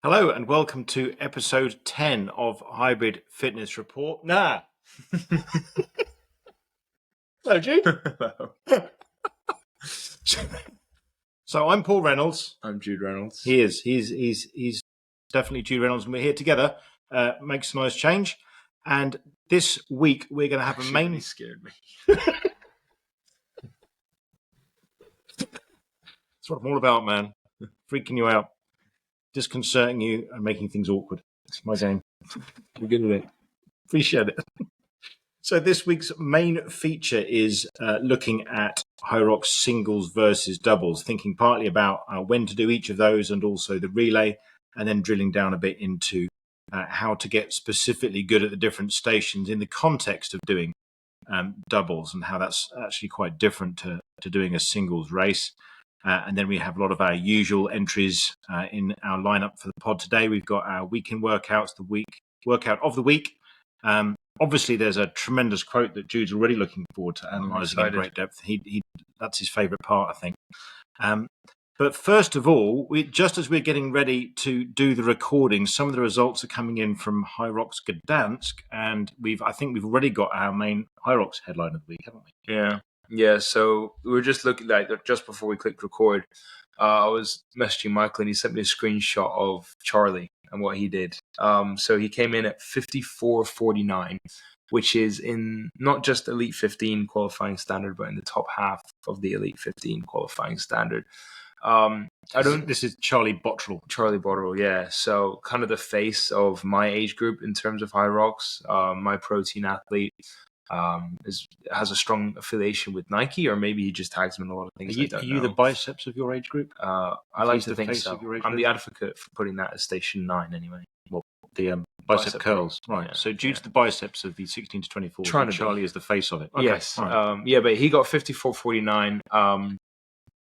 Hello and welcome to episode 10 of Hybrid Fitness Report. Hello, Jude. Hello. So I'm Paul Reynolds. I'm Jude Reynolds. He is. He's definitely Jude Reynolds, and we're here together. Make some nice change. And this week we're going to have a main. Really scared me. That's what I'm all about, man. Freaking you out, disconcerting you, and making things awkward. It's my game. We're good at it. Appreciate it. So this week's main feature is looking at Hyrox singles versus doubles, thinking partly about when to do each of those and also the relay, and then drilling down a bit into how to get specifically good at the different stations in the context of doing doubles and how that's actually quite different to doing a singles race. And then we have a lot of our usual entries in our lineup for the pod today. We've got our weekend workouts, workout of the week. Obviously, there's a tremendous quote that Jude's already looking forward to analysing in great depth. He that's his favourite part, I think. But first of all, just as we're getting ready to do the recording, some of the results are coming in from Hyrox Gdansk, and I think we've already got our main Hyrox headline of the week, haven't we? Yeah. So we were just looking just before we clicked record. I was messaging Michael, and he sent me a screenshot of Charlie and what he did. So he came in at 54.49, which is in not just Elite 15 qualifying standard, but in the top half of the Elite 15 qualifying standard. This is Charlie Bottrell. Charlie Bottrell, yeah. So kind of the face of my age group in terms of Hyrox. My protein athlete has a strong affiliation with Nike, or maybe he just tags him in a lot of things. Are you the biceps of your age group? I like to think so. I'm the advocate for putting that as station 9 anyway. Well, the bicep curls, right? Yeah, so Jude's the biceps of the 16 to 24. Charlie is the face of it. Okay. Yes, right. But he got 54.49.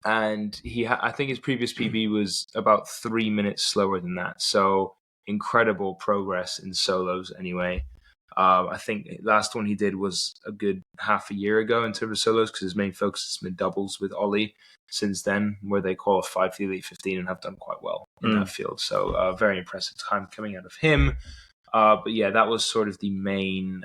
And I think his previous PB was about 3 minutes slower than that. So incredible progress in solos anyway. I think last one he did was a good half a year ago in terms of solos, because his main focus has been doubles with Ollie since then, where they qualified for the Elite 15 and have done quite well in that field. So very impressive time coming out of him. But yeah, that was sort of the main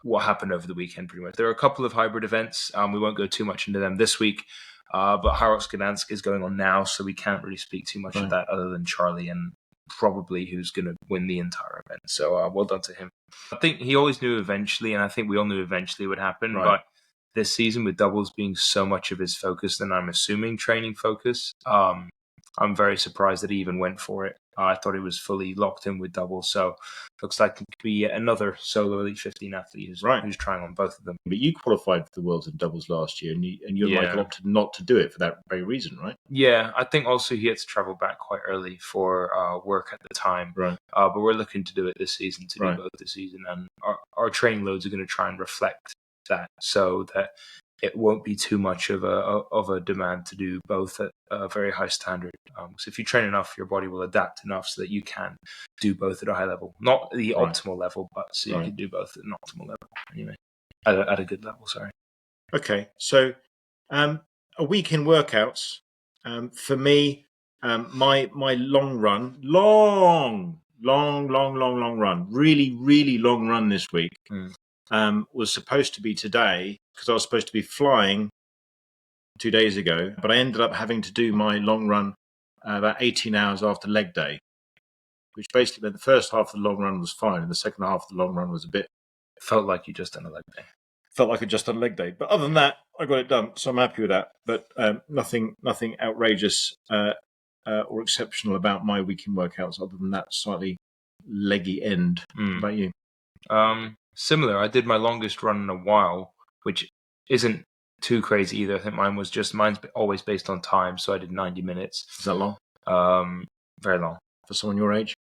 what happened over the weekend pretty much. There are a couple of hybrid events. We won't go too much into them this week. But Hyrox Gdansk is going on now, so we can't really speak too much of that other than Charlie and probably who's going to win the entire event. So well done to him. I think he always knew eventually, and I think we all knew eventually it would happen. Right. But this season, with doubles being so much of his focus, and I'm assuming training focus, I'm very surprised that he even went for it. I thought he was fully locked in with doubles. So looks like it could be another solo Elite 15 athlete who's trying on both of them. But you qualified for the Worlds in doubles last year, and you Michael opted not to do it for that very reason, right? Yeah, I think also he had to travel back quite early for work at the time. Right. But we're looking to do it this season, to do both this season. And our training loads are going to try and reflect that, so that it won't be too much of a demand to do both at a very high standard. So if you train enough, your body will adapt enough so that you can do both at a high level. Not the optimal level, but so you can do both at an optimal level. Anyway, at a good level, sorry. Okay, so a week in workouts, for me, my long run, long run, really long run this week, was supposed to be today, because I was supposed to be flying 2 days ago, but I ended up having to do my long run about 18 hours after leg day, which basically meant the first half of the long run was fine, and the second half of the long run was a bit... Felt like you just done a leg day. Felt like I just done a leg day. But other than that, I got it done, so I'm happy with that. But nothing outrageous or exceptional about my weekend workouts, other than that slightly leggy end. What about you? Similar. I did my longest run in a while, which isn't too crazy either. I think mine's always based on time, so I did 90 minutes. Is that long? Very long. For someone your age?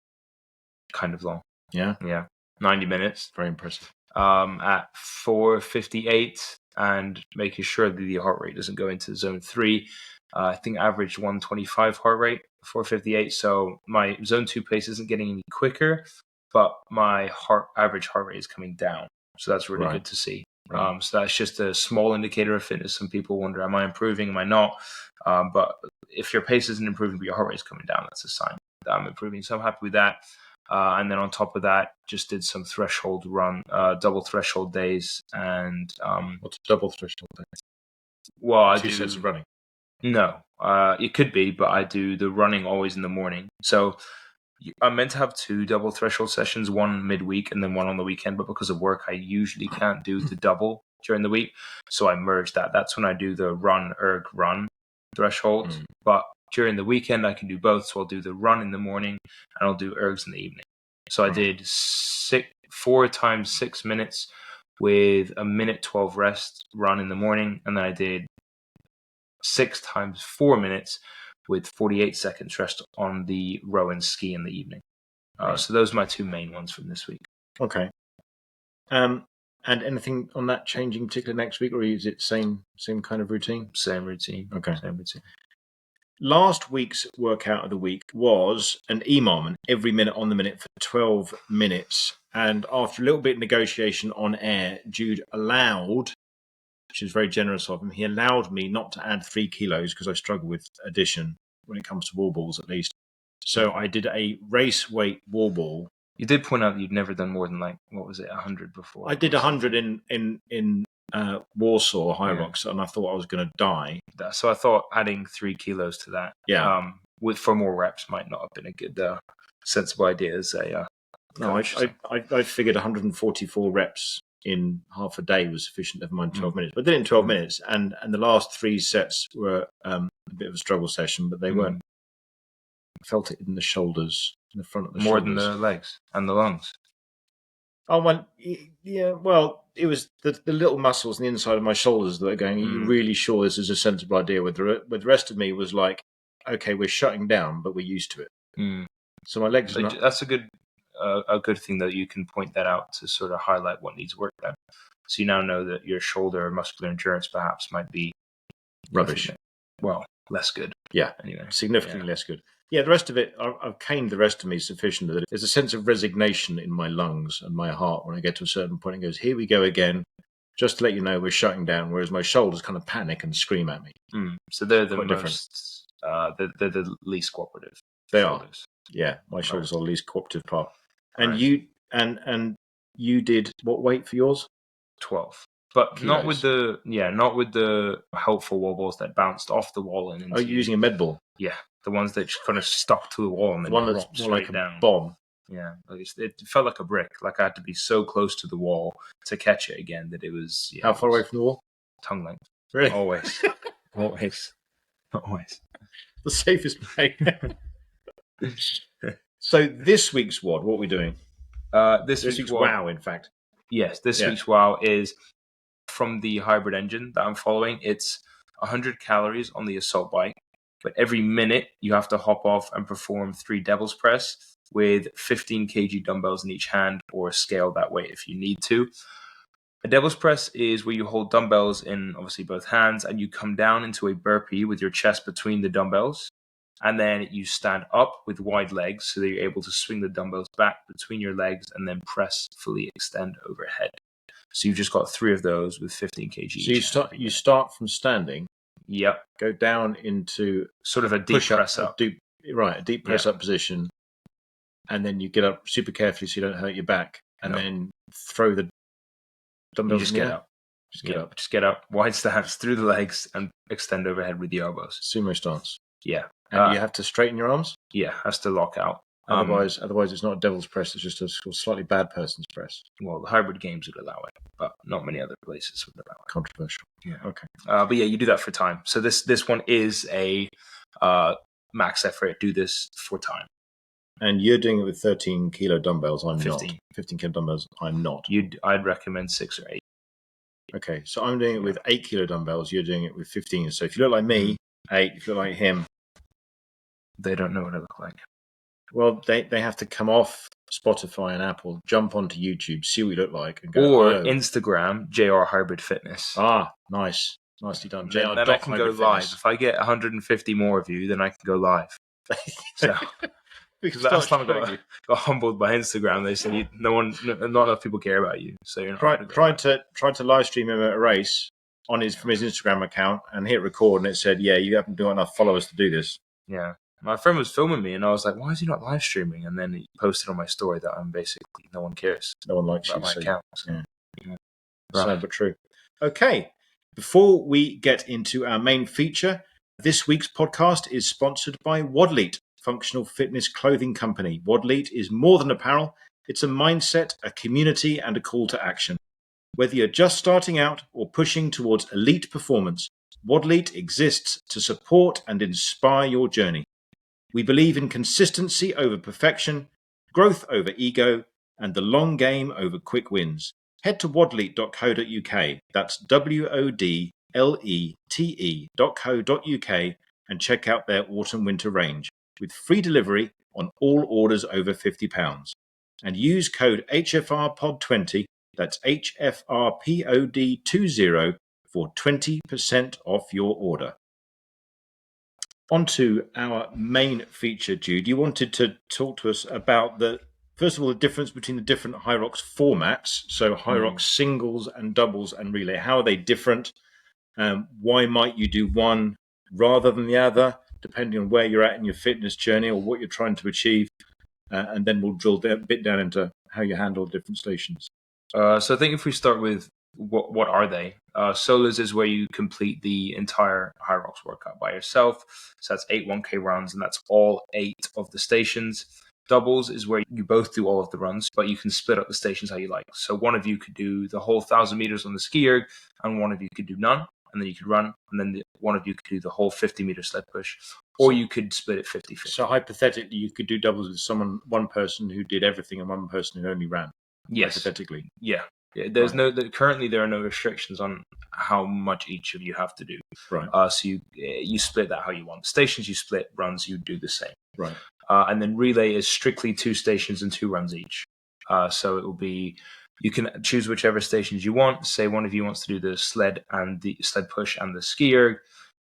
Kind of long. Yeah? Yeah. 90 minutes. Very impressive. At 4:58, and making sure that the heart rate doesn't go into zone 3. I think average 125 heart rate, 4:58. So my zone 2 pace isn't getting any quicker, but my average heart rate is coming down. So that's really good to see. So that's just a small indicator of fitness. Some people wonder, am I improving? Am I not? But if your pace isn't improving but your heart rate is coming down, that's a sign that I'm improving. So I'm happy with that. And then on top of that, just did some threshold run, double threshold days. And what's a double threshold day? Well, I 2 do sets of running. No, it could be, but I do the running always in the morning. So I'm meant to have 2 double threshold sessions, one midweek and then one on the weekend. But because of work, I usually can't do the double during the week. So I merge that. That's when I do the run threshold. But during the weekend, I can do both. So I'll do the run in the morning and I'll do ergs in the evening. So I did 4 times 6 minutes with a minute 12 rest run in the morning. And then I did 6 times 4 minutes with 48 seconds rest on the row and ski in the evening. So those are my 2 main ones from this week. Okay. And anything on that changing particularly next week, or is it same kind of routine? Same routine. Okay. Same routine. Last week's workout of the week was an EMOM, every minute on the minute for 12 minutes. And after a little bit of negotiation on air, Jude allowed, which is very generous of him, he allowed me not to add 3 kilos because I struggle with addition when it comes to wall balls, at least. So I did a race weight wall ball. You did point out that you'd never done more than 100 before. I did 100 in Warsaw, Hyrox, and I thought I was going to die. So I thought adding 3 kilos to that, for more reps, might not have been a good, sensible idea as a. No, I figured 144 reps in half a day was sufficient. Never mind 12 minutes, but I did it in 12 minutes, and the last 3 sets were a bit of a struggle session, but they weren't. I felt it in the shoulders, in the front of the more shoulders. Than the legs and the lungs. Oh, well, yeah. Well, it was the little muscles on the inside of my shoulders that were going, are you really sure this is a sensible idea? With the rest of me was like, okay, we're shutting down, but we're used to it. So my legs are not... That's a good thing that you can point that out to sort of highlight what needs work then. So you now know that your shoulder muscular endurance perhaps might be rubbish. Well, less good. Yeah, anyway, significantly less good. Yeah, the rest of it, I've caned the rest of me sufficient that there's a sense of resignation in my lungs and my heart when I get to a certain point and goes, here we go again. Just to let you know, we're shutting down, whereas my shoulders kind of panic and scream at me. So they're the most, they're the least cooperative. They shoulders. Are. Yeah, my shoulders are the least cooperative part. And you did what weight for yours? 12. But kilos. not with the helpful wall balls that bounced off the wall and into. Oh, you're using a med ball? Yeah, the ones that just kind of stuck to the wall and then one that's more like down. A bomb. Yeah, it felt like a brick. Like I had to be so close to the wall to catch it again that it was. How far away from the wall? Tongue length. Really? Always. Always. The safest way. So this week's WOD, what are we doing? This week's WOW, in fact. Yes, this week's WOW is from the hybrid engine that I'm following. It's 100 calories on the assault bike, but every minute you have to hop off and perform 3 devil's press with 15 kg dumbbells in each hand, or scale that weight if you need to. A devil's press is where you hold dumbbells in obviously both hands and you come down into a burpee with your chest between the dumbbells. And then you stand up with wide legs so that you're able to swing the dumbbells back between your legs and then press, fully extend overhead. So you've just got 3 of those with 15 kg each. So you start from standing. Yep. Go down into sort of a deep press up. A deep press up position. And then you get up super carefully so you don't hurt your back. And then throw the dumbbells. You just get up. Just get up. Wide stance through the legs and extend overhead with the elbows. Sumo stance. Yeah. And you have to straighten your arms? Yeah, has to lock out. Otherwise it's not a devil's press, it's just a slightly bad person's press. Well, the hybrid games would allow it, but not many other places would allow it. Controversial. Yeah. Okay. But yeah, you do that for time. So this one is a max effort. Do this for time. And you're doing it with 13 kilo dumbbells. I'm 15. not. 15 kilo dumbbells. I'm not. I'd recommend 6 or 8. Okay, so I'm doing it with 8 kilo dumbbells. You're doing it with 15. So if you look like me, 8. If you look like him, they don't know what I look like. Well, they have to come off Spotify and Apple, jump onto YouTube, see what you look like, and go. Or Instagram, JR Hybrid Fitness. Ah, nice. Nicely done. JR. Then I can go live. If I get 150 more of you, then I can go live. So, because last time I got humbled by Instagram, they said not enough people care about you. So you're not tried to live stream him at a race. from his Instagram account and hit record, and it said, "Yeah, you haven't got enough followers to do this." Yeah. My friend was filming me, and I was like, "Why is he not live streaming?" And then he posted on my story that I'm basically no one cares. No one likes about you. my account. Yeah. Yeah. Sad but true. Okay, before we get into our main feature, this week's podcast is sponsored by WoDLETE, functional fitness clothing company. WoDLETE is more than apparel. It's a mindset, a community, and a call to action. Whether you're just starting out or pushing towards elite performance, WoDLETE exists to support and inspire your journey. We believe in consistency over perfection, growth over ego, and the long game over quick wins. Head to wodlete.co.uk, that's WODLETE.co.uk, and check out their autumn-winter range, with free delivery on all orders over £50. And use code HFRPOD20, that's HFRPOD20, for 20% off your order. On to our main feature, Jude. You wanted to talk to us about first of all, the difference between the different Hyrox formats. So Hyrox singles and doubles and relay. How are they different? Why might you do one rather than the other, depending on where you're at in your fitness journey or what you're trying to achieve? And then we'll drill a bit down into how you handle different stations. So I think if we start with what are they? Solos is where you complete the entire Hyrox workout by yourself. So that's 8 1K runs, and that's all 8 of the stations. Doubles is where you both do all of the runs, but you can split up the stations how you like. So one of you could do the whole 1,000 meters on the ski erg, and one of you could do none, and then you could run, and then one of you could do the whole 50-meter sled push, or you could split it 50-50. So hypothetically, you could do doubles with one person who did everything and one person who only ran. Yes. Hypothetically. Yeah. There's currently there are no restrictions on how much each of you have to do. Right. So you split that how you want. Stations you split, runs you do the same. Right. And then relay is strictly 2 stations and 2 runs each. So it will be, you can choose whichever stations you want. Say one of you wants to do the sled push and the ski erg.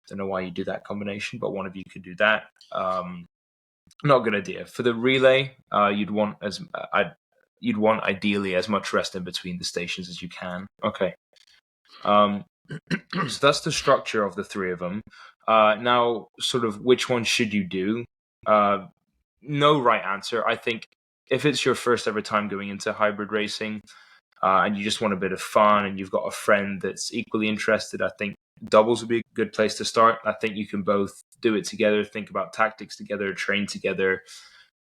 Don't know why you do that combination, but one of you could do that. Not a good idea. For the relay, you'd want ideally as much rest in between the stations as you can. Okay. So that's the structure of the 3 of them. Now, sort of which one should you do? No right answer. I think if it's your first ever time going into hybrid racing and you just want a bit of fun and you've got a friend that's equally interested, I think doubles would be a good place to start. I think you can both do it together, think about tactics together, train together,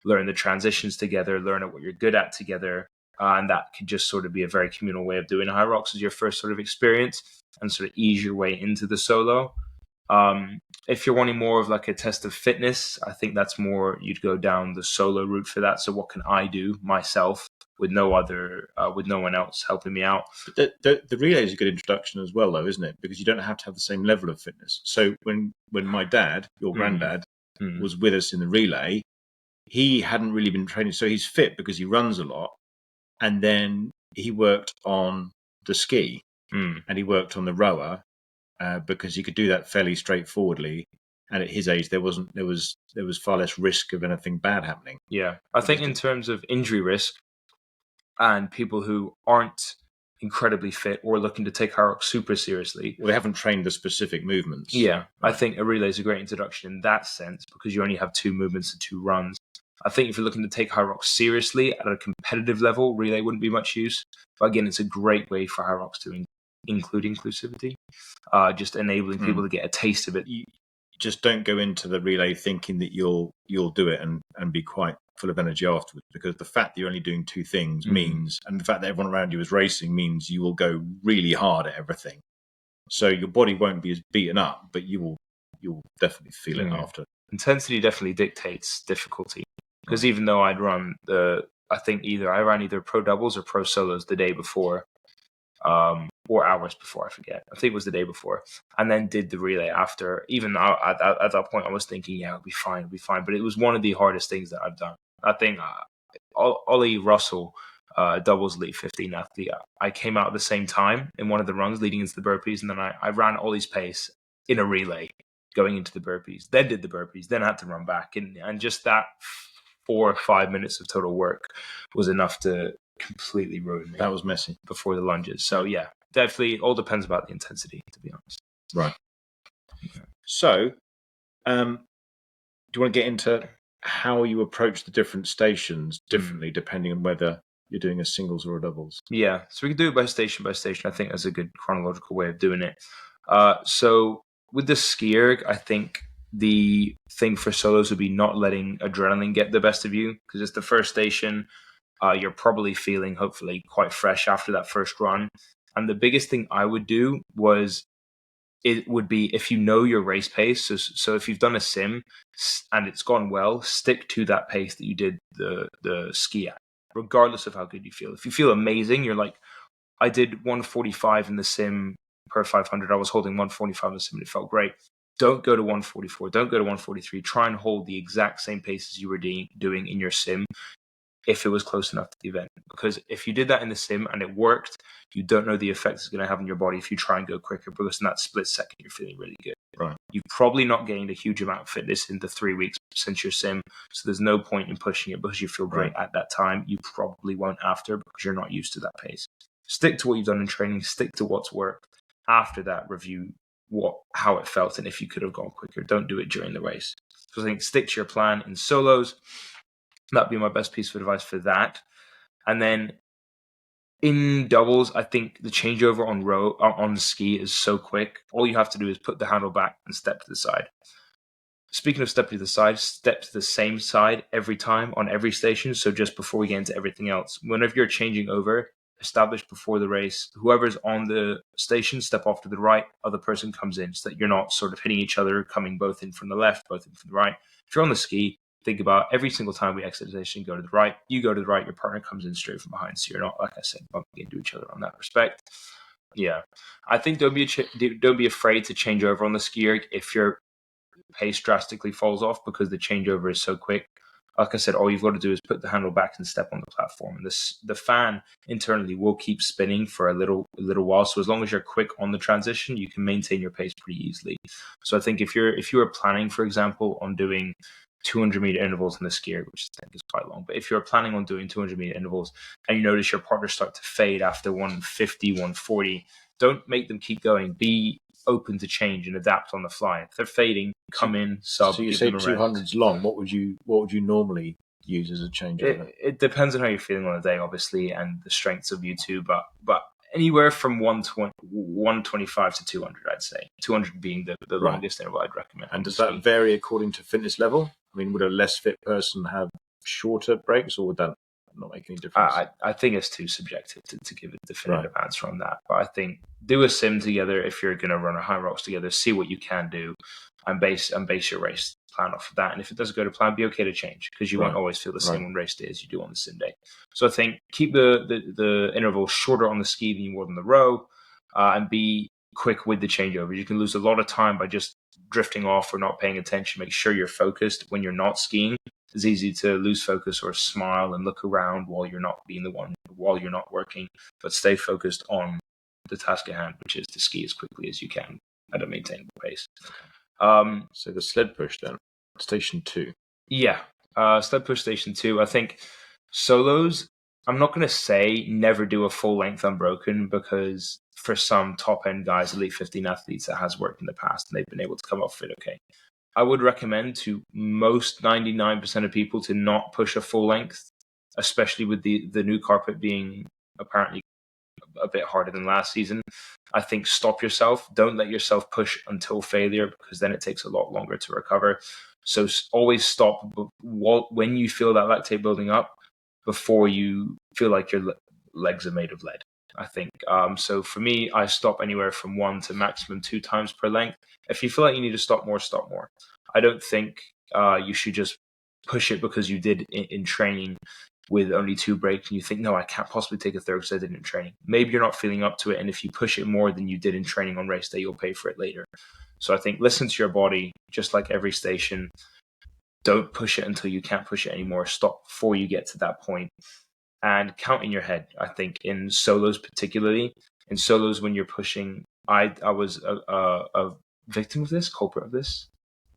learn the transitions together, learn what you're good at together. And that could just sort of be a very communal way of doing Hyrox as your first sort of experience and sort of ease your way into the solo. If you're wanting more of like a test of fitness, I think that's more, you'd go down the solo route for that. So what can I do myself with no one else helping me out? The relay is a good introduction as well, though, isn't it? Because you don't have to have the same level of fitness. So when my dad, your granddad, was with us in the relay, he hadn't really been training. So he's fit because he runs a lot. And then he worked on the ski and he worked on the rower because he could do that fairly straightforwardly. And at his age, there was far less risk of anything bad happening. Yeah, I think in terms of injury risk and people who aren't incredibly fit or looking to take Hyrox super seriously, well, they haven't trained the specific movements. Yeah, right. I think a relay is a great introduction in that sense because you only have 2 movements and 2 runs. I think if you're looking to take Hyrox seriously at a competitive level, relay wouldn't be much use. But again, it's a great way for Hyrox to include inclusivity, just enabling people to get a taste of it. You just don't go into the relay thinking that you'll do it and be quite full of energy afterwards, because the fact that you're only doing 2 things means, and the fact that everyone around you is racing means you will go really hard at everything. So your body won't be as beaten up, but you'll definitely feel it after. Intensity definitely dictates difficulty. Because even though I'd run I ran either pro doubles or pro solos the day before, or hours before, I forget. I think it was the day before, and then did the relay after. Even at that point, I was thinking, yeah, it'll be fine. But it was one of the hardest things that I've done. I think Ollie Russell, doubles elite 15 athlete, I came out at the same time in one of the runs leading into the burpees, and then I ran Ollie's pace in a relay going into the burpees, then did the burpees, then had to run back, and just that 4 or 5 minutes of total work was enough to completely ruin me. That was messy before the lunges. So yeah, definitely. It all depends about the intensity, to be honest. Right. So, do you want to get into how you approach the different stations differently depending on whether you're doing a singles or a doubles? Yeah, so we can do it by station. I think that's a good chronological way of doing it. So with the ski erg, I think the thing for solos would be not letting adrenaline get the best of you, because it's the first station. You're probably feeling hopefully quite fresh after that first run. And the biggest thing I would do it would be, if you know your race pace. So if you've done a sim and it's gone well, stick to that pace that you did the ski at, regardless of how good you feel. If you feel amazing, you're like, I did 145 in the sim per 500. I was holding 145 in the sim and it felt great. Don't go to 144. Don't go to 143. Try and hold the exact same pace as you were doing in your sim if it was close enough to the event. Because if you did that in the sim and it worked, you don't know the effects it's going to have on your body if you try and go quicker, because in that split second, you're feeling really good. Right. You've probably not gained a huge amount of fitness in the 3 weeks since your sim, so there's no point in pushing it because you feel great at that time. You probably won't after, because you're not used to that pace. Stick to what you've done in training, stick to what's worked. After that, review how it felt and if you could have gone quicker. Don't do it during the race. So I think stick to your plan in solos. That'd be my best piece of advice for that. And then in doubles, I think the changeover on ski is so quick. All you have to do is put the handle back and step to the side. Speaking of step to the side, step to the same side every time on every station. So just before we get into everything else, whenever you're changing over, establish before the race, whoever's on the station, step off to the right, other person comes in, so that you're not sort of hitting each other, coming both in from the left, both in from the right. If you're on the ski, think about every single time we exit the station, go to the right, you go to the right, your partner comes in straight from behind. So you're not, like I said, bumping into each other on that respect. Yeah. I think don't be afraid to change over on the ski erg if your pace drastically falls off, because the changeover is so quick. Like I said, all you've got to do is put the handle back and step on the platform. And the fan internally will keep spinning for a little while. So as long as you're quick on the transition, you can maintain your pace pretty easily. So I think if you were planning, for example, on doing 200-meter intervals in the ski erg, which I think is quite long, but if you're planning on doing 200-meter intervals and you notice your partner start to fade after 150, 140, don't make them keep going. Be open to change and adapt on the fly. If they're fading, come in, sub. So you say 200's long. What would you normally use as a changeover? It depends on how you're feeling on the day, obviously, and the strengths of you too. But anywhere from 125 to 200, I'd say. 200 being the longest interval I'd recommend. And does that vary according to fitness level? I mean, would a less fit person have shorter breaks, or would that not make any difference? I think it's too subjective to give a definitive answer on that. But I think do a sim together if you're going to run a Hyrox together. See what you can do, and base your race plan off of that. And if it doesn't go to plan, be okay to change, because you won't always feel the same on race day as you do on the sim day. So I think keep the interval shorter on the ski than you would on the row, and be quick with the changeover. You can lose a lot of time by just drifting off or not paying attention. Make sure you're focused when you're not skiing. It's easy to lose focus or smile and look around while you're not working, but stay focused on the task at hand, which is to ski as quickly as you can at a maintainable pace. So the sled push then, station 2. Yeah, sled push station 2. I think solos, I'm not going to say never do a full length unbroken, because for some top end guys, Elite 15 athletes, that has worked in the past and they've been able to come off it okay. I would recommend to most 99% of people to not push a full length, especially with the new carpet being apparently a bit harder than last season. I think stop yourself. Don't let yourself push until failure, because then it takes a lot longer to recover. So always stop when you feel that lactate building up, before you feel like your legs are made of lead, I think. So for me, I stop anywhere from 1 to maximum 2 times per length. If you feel like you need to stop more, stop more. I don't think you should just push it because you did in training with only 2 breaks and you think, no, I can't possibly take a third because I did in training. Maybe you're not feeling up to it, and if you push it more than you did in training on race day, you'll pay for it later. So I think listen to your body, just like every station. Don't push it until you can't push it anymore. Stop before you get to that point. And count in your head. I think in solos particularly, when you're pushing, I was a victim of this, culprit of this.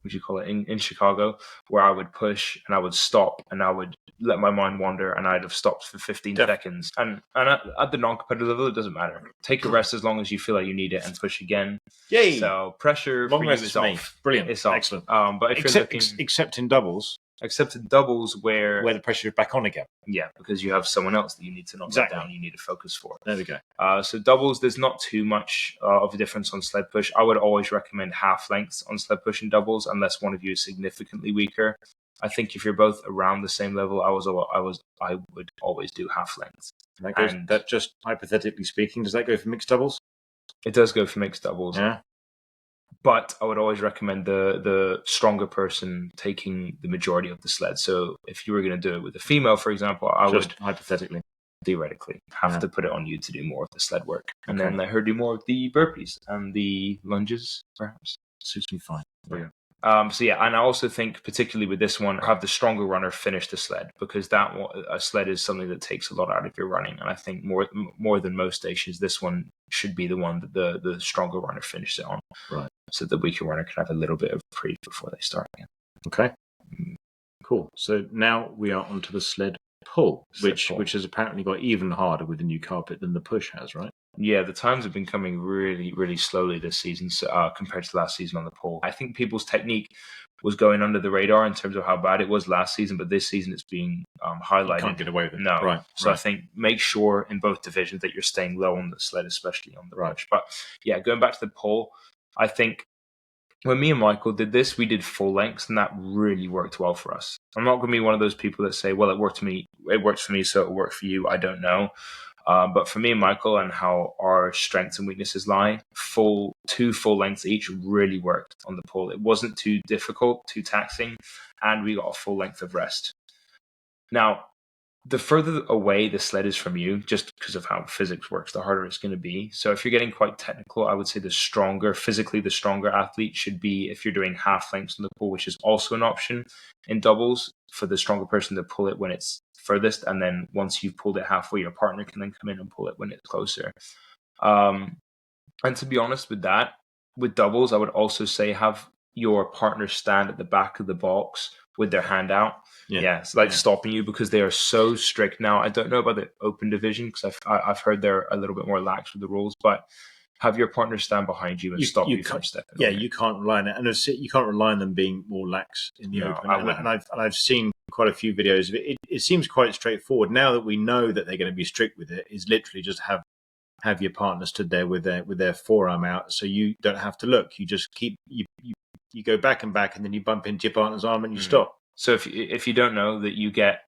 would you call it, in Chicago, where I would push and I would stop and I would let my mind wander and I'd have stopped for 15 seconds. And at the non-competitive level, it doesn't matter. Take a rest as long as you feel like you need it and push again. Yay! So pressure Long for you rest is for me. off. Brilliant. It's off. Excellent. But if you're looking... Except in doubles. Except in doubles where the pressure is back on again. Yeah, because you have someone else that you need to knock down, you need to focus for. There we go. So doubles, there's not too much of a difference on sled push. I would always recommend half lengths on sled push and doubles, unless one of you is significantly weaker. I think if you're both around the same level, I would always do half lengths. That just hypothetically speaking, does that go for mixed doubles? It does go for mixed doubles. Yeah. But I would always recommend the stronger person taking the majority of the sled. So if you were going to do it with a female, for example, I would hypothetically, theoretically, have to put it on you to do more of the sled work, and then let her do more of the burpees and the lunges, perhaps. Suits me fine. Yeah. And I also think, particularly with this one, have the stronger runner finish the sled, because a sled is something that takes a lot out of your running, and I think more than most stations, this one should be the one that the stronger runner finishes it on, right? So the weaker runner can have a little bit of pre before they start again. Okay, cool. So now we are onto the sled pull, which has apparently got even harder with the new carpet than the push has, right? Yeah, the times have been coming really, really slowly this season compared to last season on the pole. I think people's technique was going under the radar in terms of how bad it was last season, but this season it's being highlighted. You can't get away with it. No. Right. So I think make sure in both divisions that you're staying low on the sled, especially on the push. But yeah, going back to the pole, I think when me and Michael did this, we did full lengths, and that really worked well for us. I'm not going to be one of those people that say, well, it worked for me, so it'll work for you. I don't know. But for me and Michael, and how our strengths and weaknesses lie, two full lengths each really worked on the pole. It wasn't too difficult, too taxing, and we got a full length of rest. Now, the further away the sled is from you, just because of how physics works, the harder it's going to be. So if you're getting quite technical, I would say physically the stronger athlete should be, if you're doing half lengths on the pole, which is also an option in doubles, for the stronger person to pull it when it's furthest, and then once you've pulled it halfway, your partner can then come in and pull it when it's closer. And to be honest with that, with doubles, I would also say have your partner stand at the back of the box with their hand out. Yeah, it's like stopping you, because they are so strict. Now, I don't know about the open division, because I've heard they're a little bit more lax with the rules, but have your partner stand behind you and stop you from stepping. Yeah, you can't rely on it, and you can't rely on them being more lax in the open. And I've seen quite a few videos of it. It seems quite straightforward. Now that we know that they're going to be strict with it, is literally just have your partner stood there with their forearm out, so you don't have to look. You just keep you go back and back, and then you bump into your partner's arm and you stop. So if you don't know that, you get,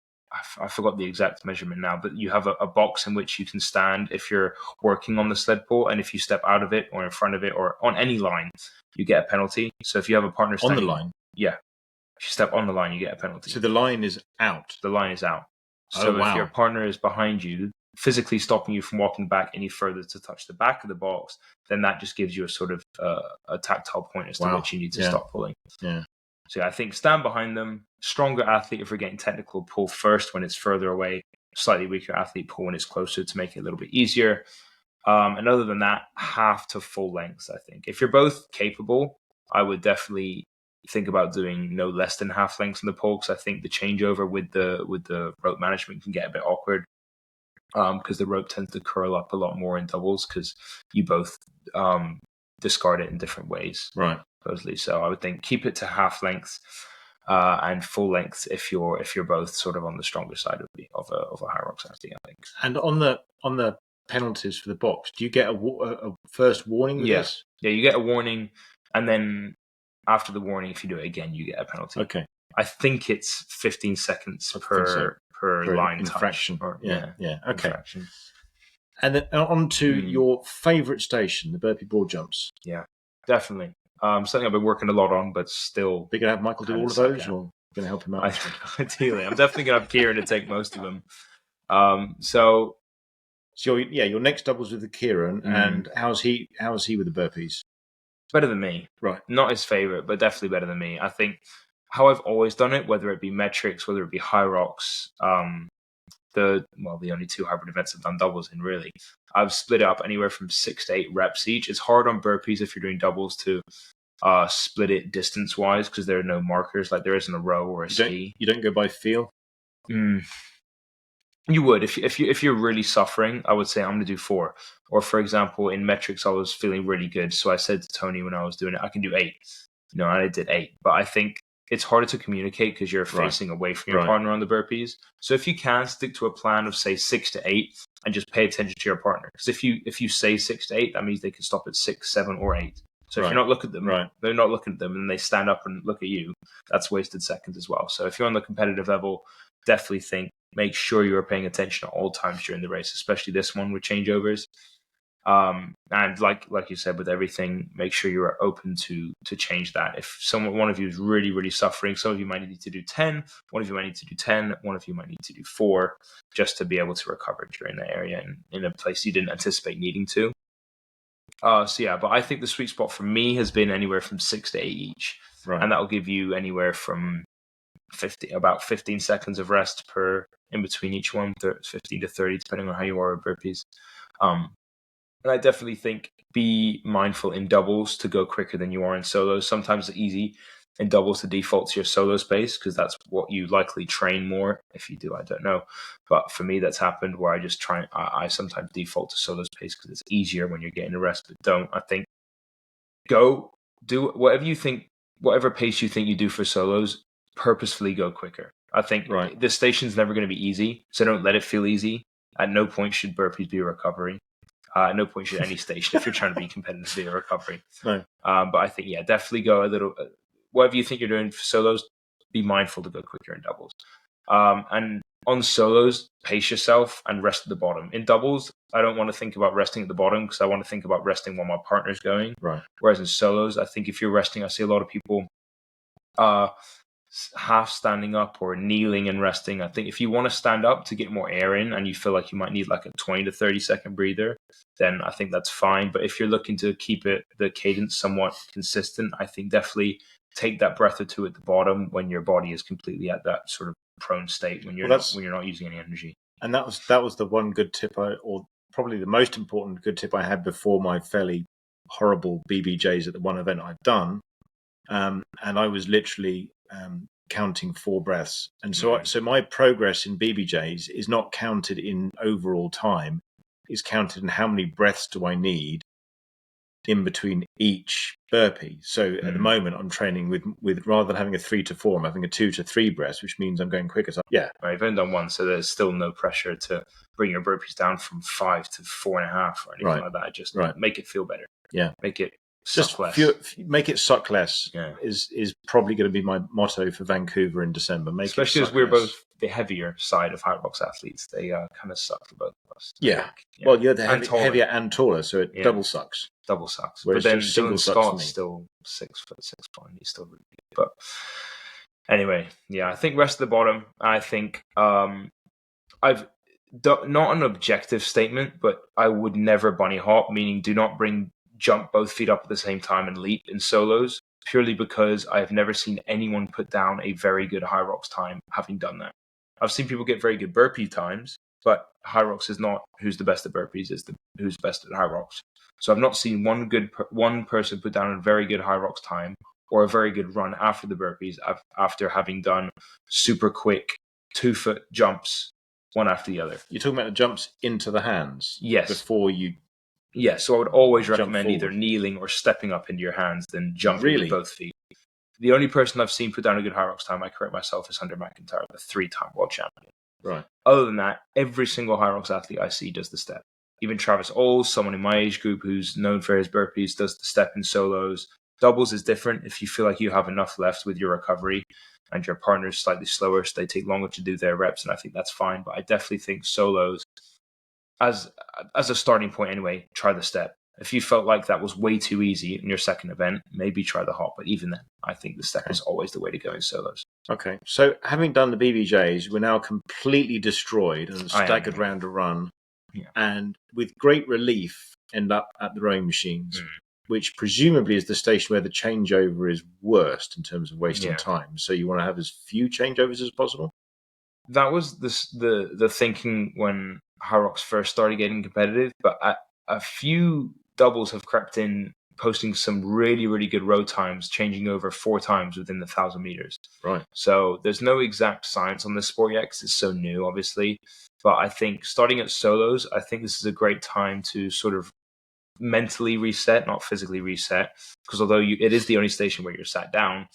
I forgot the exact measurement now, but you have a box in which you can stand if you're working on the sled pull, and if you step out of it or in front of it or on any line, you get a penalty. So if you have a partner standing on the line, if you step on the line, you get a penalty. So the line is out. The line is out. So if your partner is behind you, physically stopping you from walking back any further to touch the back of the box, then that just gives you a sort of a tactile point as to which you need to stop pulling. Yeah. So I think stand behind them. Stronger athlete, if we're getting technical, pull first when it's further away. Slightly weaker athlete, pull when it's closer to make it a little bit easier. And other than that, half to full lengths, I think. If you're both capable, I would definitely think about doing no less than half lengths on the pull, because I think the changeover with the rope management can get a bit awkward, because the rope tends to curl up a lot more in doubles, because you both discard it in different ways. Right. Supposedly. So I would think keep it to half length and full length if you're both sort of on the stronger side of a Hyrox athlete, I think. And on the penalties for the box, do you get a first warning with this? Yeah, you get a warning, and then after the warning, if you do it again, you get a penalty. Okay. I think it's 15 seconds per line infraction. Touch. Yeah. Okay. Infraction. And then on to your favourite station, the burpee broad jumps. Yeah, definitely. Something I've been working a lot on, but still. Are you going to have Michael do all of those, or going to help him out? Ideally, I'm definitely going to have Kieran to take most of them. So your next doubles with the Kieran, and how's he with the burpees? Better than me, right? Not his favorite, but definitely better than me. I think how I've always done it, whether it be metrics, whether it be Hyrox, the only two hybrid events I've done doubles in, really, I've split it up anywhere from 6 to 8 reps each. It's hard on burpees if you're doing doubles to split it distance wise because there are no markers, like there isn't a row or a ski. You don't go by feel. You would if you're really suffering. I would say I'm going to do 4. Or for example, in metrics, I was feeling really good, so I said to Tony when I was doing it, I can do 8. And I did 8. But I think it's harder to communicate because you're facing away from your partner on the burpees. So if you can stick to a plan of say 6 to 8 and just pay attention to your partner, because if you say 6 to 8, that means they can stop at 6, 7, or 8. So if you're not looking at them, they're not looking at them, and they stand up and look at you, that's wasted seconds as well. So if you're on the competitive level, definitely make sure you are paying attention at all times during the race, especially this one with changeovers. And like you said, with everything, make sure you are open to change that. If one of you is really, really suffering, some of you might need to do 10, one of you might need to do 10, one of you might need to do 4, just to be able to recover during that area and in a place you didn't anticipate needing to. But I think the sweet spot for me has been anywhere from 6 to 8 each. And that'll give you anywhere from about 15 seconds of rest in between each one, 15 to 30, depending on how you are with burpees. And I definitely think be mindful in doubles to go quicker than you are in solos. Sometimes it's easy in doubles to default to your solo space because that's what you likely train more. If you do, I don't know. But for me, that's happened where I sometimes default to solo space because it's easier when you're getting a rest, but don't. I think go do whatever pace you think you do for solos, purposefully go quicker. I think the station's never going to be easy, so don't let it feel easy. At no point should burpees be a recovery. At no point should any station, if you're trying to be competitive, be a recovery. But I think, definitely go a little, whatever you think you're doing for solos, be mindful to go quicker in doubles. And on solos, pace yourself and rest at the bottom. In doubles, I don't want to think about resting at the bottom because I want to think about resting while my partner's going. Whereas in solos, I think if you're resting, I see a lot of people half standing up or kneeling and resting. I think if you want to stand up to get more air in and you feel like you might need like a 20 to 30 second breather, then I think that's fine. But if you're looking to keep the cadence somewhat consistent, I think definitely take that breath or two at the bottom when your body is completely at that sort of prone state when you're not using any energy. And that was the one good tip or probably the most important good tip I had before my fairly horrible BBJs at the one event I've done. And I was literally counting 4 breaths. And so my progress in BBJs is not counted in overall time. It's counted in how many breaths do I need in between each burpee. So at the moment, I'm training with rather than having a 3 to 4, I'm having a 2 to 3 breaths, which means I'm going quicker. So, I've only done 1, so there's still no pressure to bring your burpees down from 5 to 4.5 or anything like that. Just make it feel better. Make it suck less. Make it suck less is probably going to be my motto for Vancouver in December. Especially as we're both the heavier side of Hyrox athletes. They kind of suck for both of us. Well, you're the heavier and taller, so it double sucks. But then Dylan Scott's still 6 foot 6 pound. He's still really good. But anyway, I think rest of the bottom. I think I've not an objective statement, but I would never bunny hop, meaning do not jump both feet up at the same time and leap in solos, purely because I have never seen anyone put down a very good Hyrox time having done that. I've seen people get very good burpee times, but Hyrox is not who's the best at burpees, is who's best at Hyrox. So I've not seen one person put down a very good Hyrox time or a very good run after the burpees after having done super quick 2-foot jumps one after the other. You're talking about the jumps into the hands? Yes. Before you... Yeah, so I would always recommend either kneeling or stepping up into your hands than jumping with both feet. The only person I've seen put down a good Hyrox time, I correct myself, is Hunter McIntyre, the 3-time world champion. Other than that, every single Hyrox athlete I see does the step. Even Travis Oles, someone in my age group who's known for his burpees, does the step in solos. Doubles is different. If you feel like you have enough left with your recovery and your partner is slightly slower, so they take longer to do their reps, and I think that's fine. But I definitely think solos, as a starting point anyway, try the step. If you felt like that was way too easy in your second event, maybe try the hop. But even then, I think the step is always the way to go in solos. Okay. So having done the BBJs, we're now completely destroyed and staggered round a run. And with great relief, end up at the rowing machines, which presumably is the station where the changeover is worst in terms of wasting time. So you want to have as few changeovers as possible? That was the thinking when Hyrox first started getting competitive, but a few doubles have crept in posting some really, really good row times, changing over 4 times within the 1,000 meters. Right. So there's no exact science on this sport yet because it's so new, obviously. But I think starting at solos, I think this is a great time to sort of mentally reset, not physically reset. Because although it is the only station where you're sat down,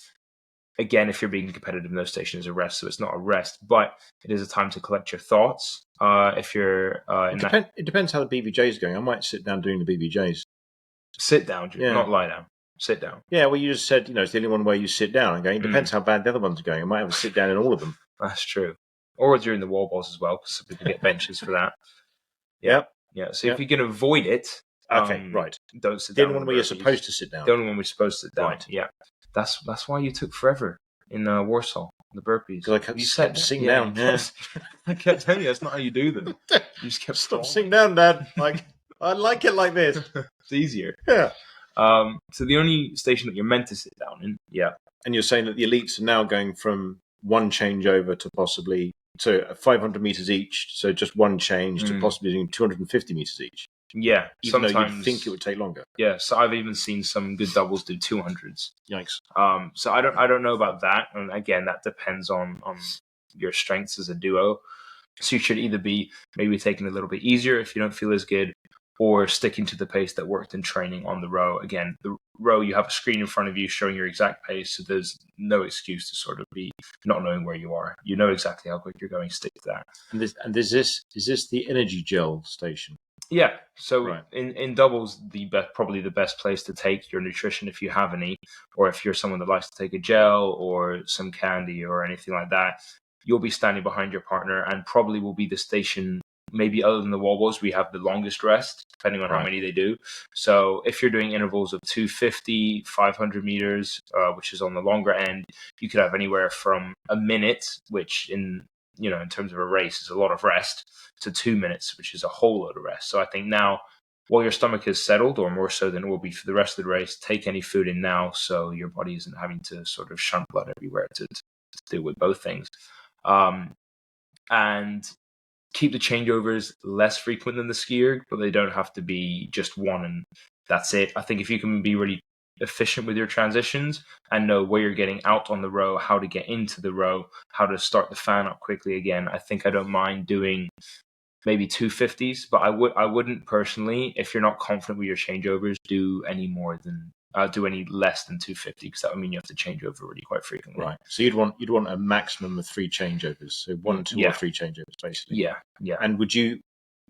again, if you're being competitive, no station is a rest, so it's not a rest, but it is a time to collect your thoughts. If you're it depends how the BBJ is going. I might sit down doing the BBJs. Sit down, Jude, not lie down. Sit down. Yeah, well, you just said, it's the only one where you sit down. It depends how bad the other ones are going. I might have a sit down in all of them. That's true. Or during the wall balls as well, because some people get benches for that. Yep. Yeah, so if you can avoid it, okay, right. Don't sit down. The only one where you're supposed to sit down. The only one we're supposed to sit down. Right. Yeah. That's why you took forever in Warsaw, the burpees. Because I kept sitting down. Yeah. I kept telling you, that's not how you do them. You just kept sitting down, Dad. I like it like this. It's easier. Yeah. So the only station that you're meant to sit down in, And you're saying that the elites are now going from one changeover to possibly 500 meters each, so just one change to possibly doing 250 meters each. Yeah, even though you'd think it would take longer. Yeah, so I've even seen some good doubles do 200s. Yikes. So I don't know about that, and again, that depends on your strengths as a duo. So you should either be maybe taking it a little bit easier if you don't feel as good, or sticking to the pace that worked in training on the row. Again, the row, you have a screen in front of you showing your exact pace, so there's no excuse to sort of be not knowing where you are. You know exactly how quick you're going, stick to that. And is this the energy gel station? Yeah, so in doubles, probably the best place to take your nutrition if you have any, or if you're someone that likes to take a gel or some candy or anything like that, you'll be standing behind your partner and probably will be the station, maybe other than the wall balls, we have the longest rest, depending on how many they do. So if you're doing intervals of 250, 500 meters, which is on the longer end, you could have anywhere from a minute, which in terms of a race is a lot of rest, to 2 minutes, which is a whole load of rest. So I think now, while your stomach is settled, or more so than it will be for the rest of the race, take any food in now so your body isn't having to sort of shunt blood everywhere to deal with both things. And keep the changeovers less frequent than the skier, but they don't have to be just one and that's it. I think if you can be really efficient with your transitions and know where you're getting out on the row, how to get into the row, how to start the fan up quickly again, I think I don't mind doing maybe 250s, but I wouldn't personally, if you're not confident with your changeovers, do any less than 250, because that would mean you have to change over really quite frequently. Right. So you'd want a maximum of 3 changeovers. So 1, 2, or 3 changeovers, basically. Yeah. And would you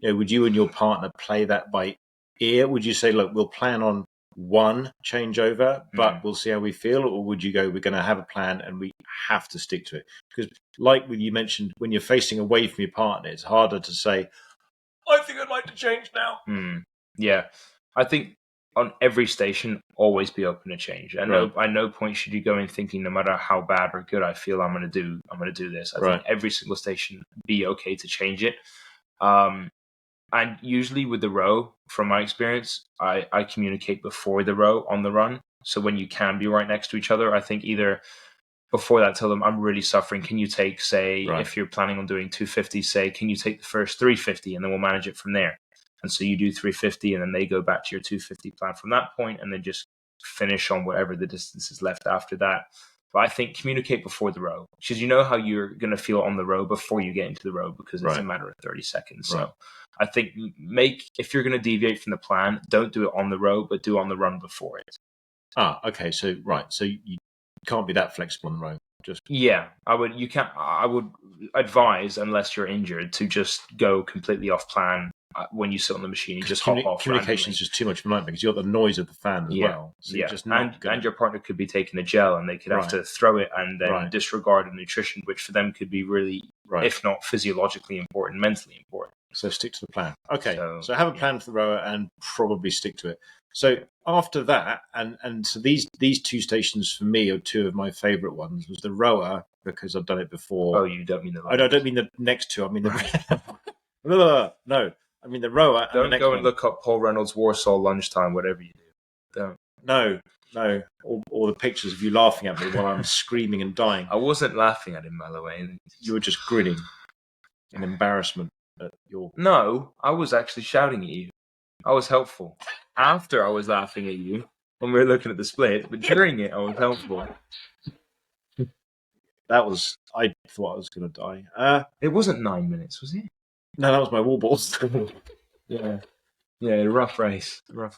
and your partner play that by ear? Would you say, look, we'll plan on 1 changeover, but we'll see how we feel? Or would you go, we're going to have a plan and we have to stick to it? Because like you mentioned, when you're facing away from your partner, it's harder to say, I think I'd like to change now. Yeah. I think on every station, always be open to change. At no point should you go in thinking, no matter how bad or good I feel, I'm going to do this. I think every single station, be okay to change it. And usually with the row, from my experience, I communicate before the row on the run. So when you can be right next to each other, I think either before that, tell them, I'm really suffering. Can you take, say, if you're planning on doing 250, say, can you take the first 350 and then we'll manage it from there? And so you do 350 and then they go back to your 250 plan from that point and then just finish on whatever the distance is left after that. But I think communicate before the row, because you know how you're going to feel on the row before you get into the row, because it's a matter of 30 seconds. So I think if you're going to deviate from the plan, don't do it on the row, but do on the run before it. Okay. So, so you can't be that flexible on the row. I would advise, unless you're injured, to just go completely off plan when you sit on the machine. You just hop off. Communication is just too much of a nightmare because you got the noise of the fan as well. So and your partner could be taking a gel and they could have to throw it and then disregard the nutrition, which for them could be really, if not physiologically important, mentally important. So stick to the plan. Okay, so have a plan for the rower and probably stick to it. So after that, and so these 2 stations for me are 2 of my favourite ones. Was the rower, because I've done it before. Oh, you don't mean the rower? I don't mean the next 2. I mean the no. I mean the rower. Don't go and look up Paul Reynolds' Warsaw lunchtime, whatever you do. Don't. No. Or the pictures of you laughing at me while I'm screaming and dying. I wasn't laughing at him, by the way. You were just grinning in embarrassment at your... No, I was actually shouting at you. I was helpful. After I was laughing at you, when we were looking at the split, but during it, I was helpful. I thought I was going to die. It wasn't 9 minutes, was it? No, that was my wall balls. Yeah. Yeah, rough race. Well,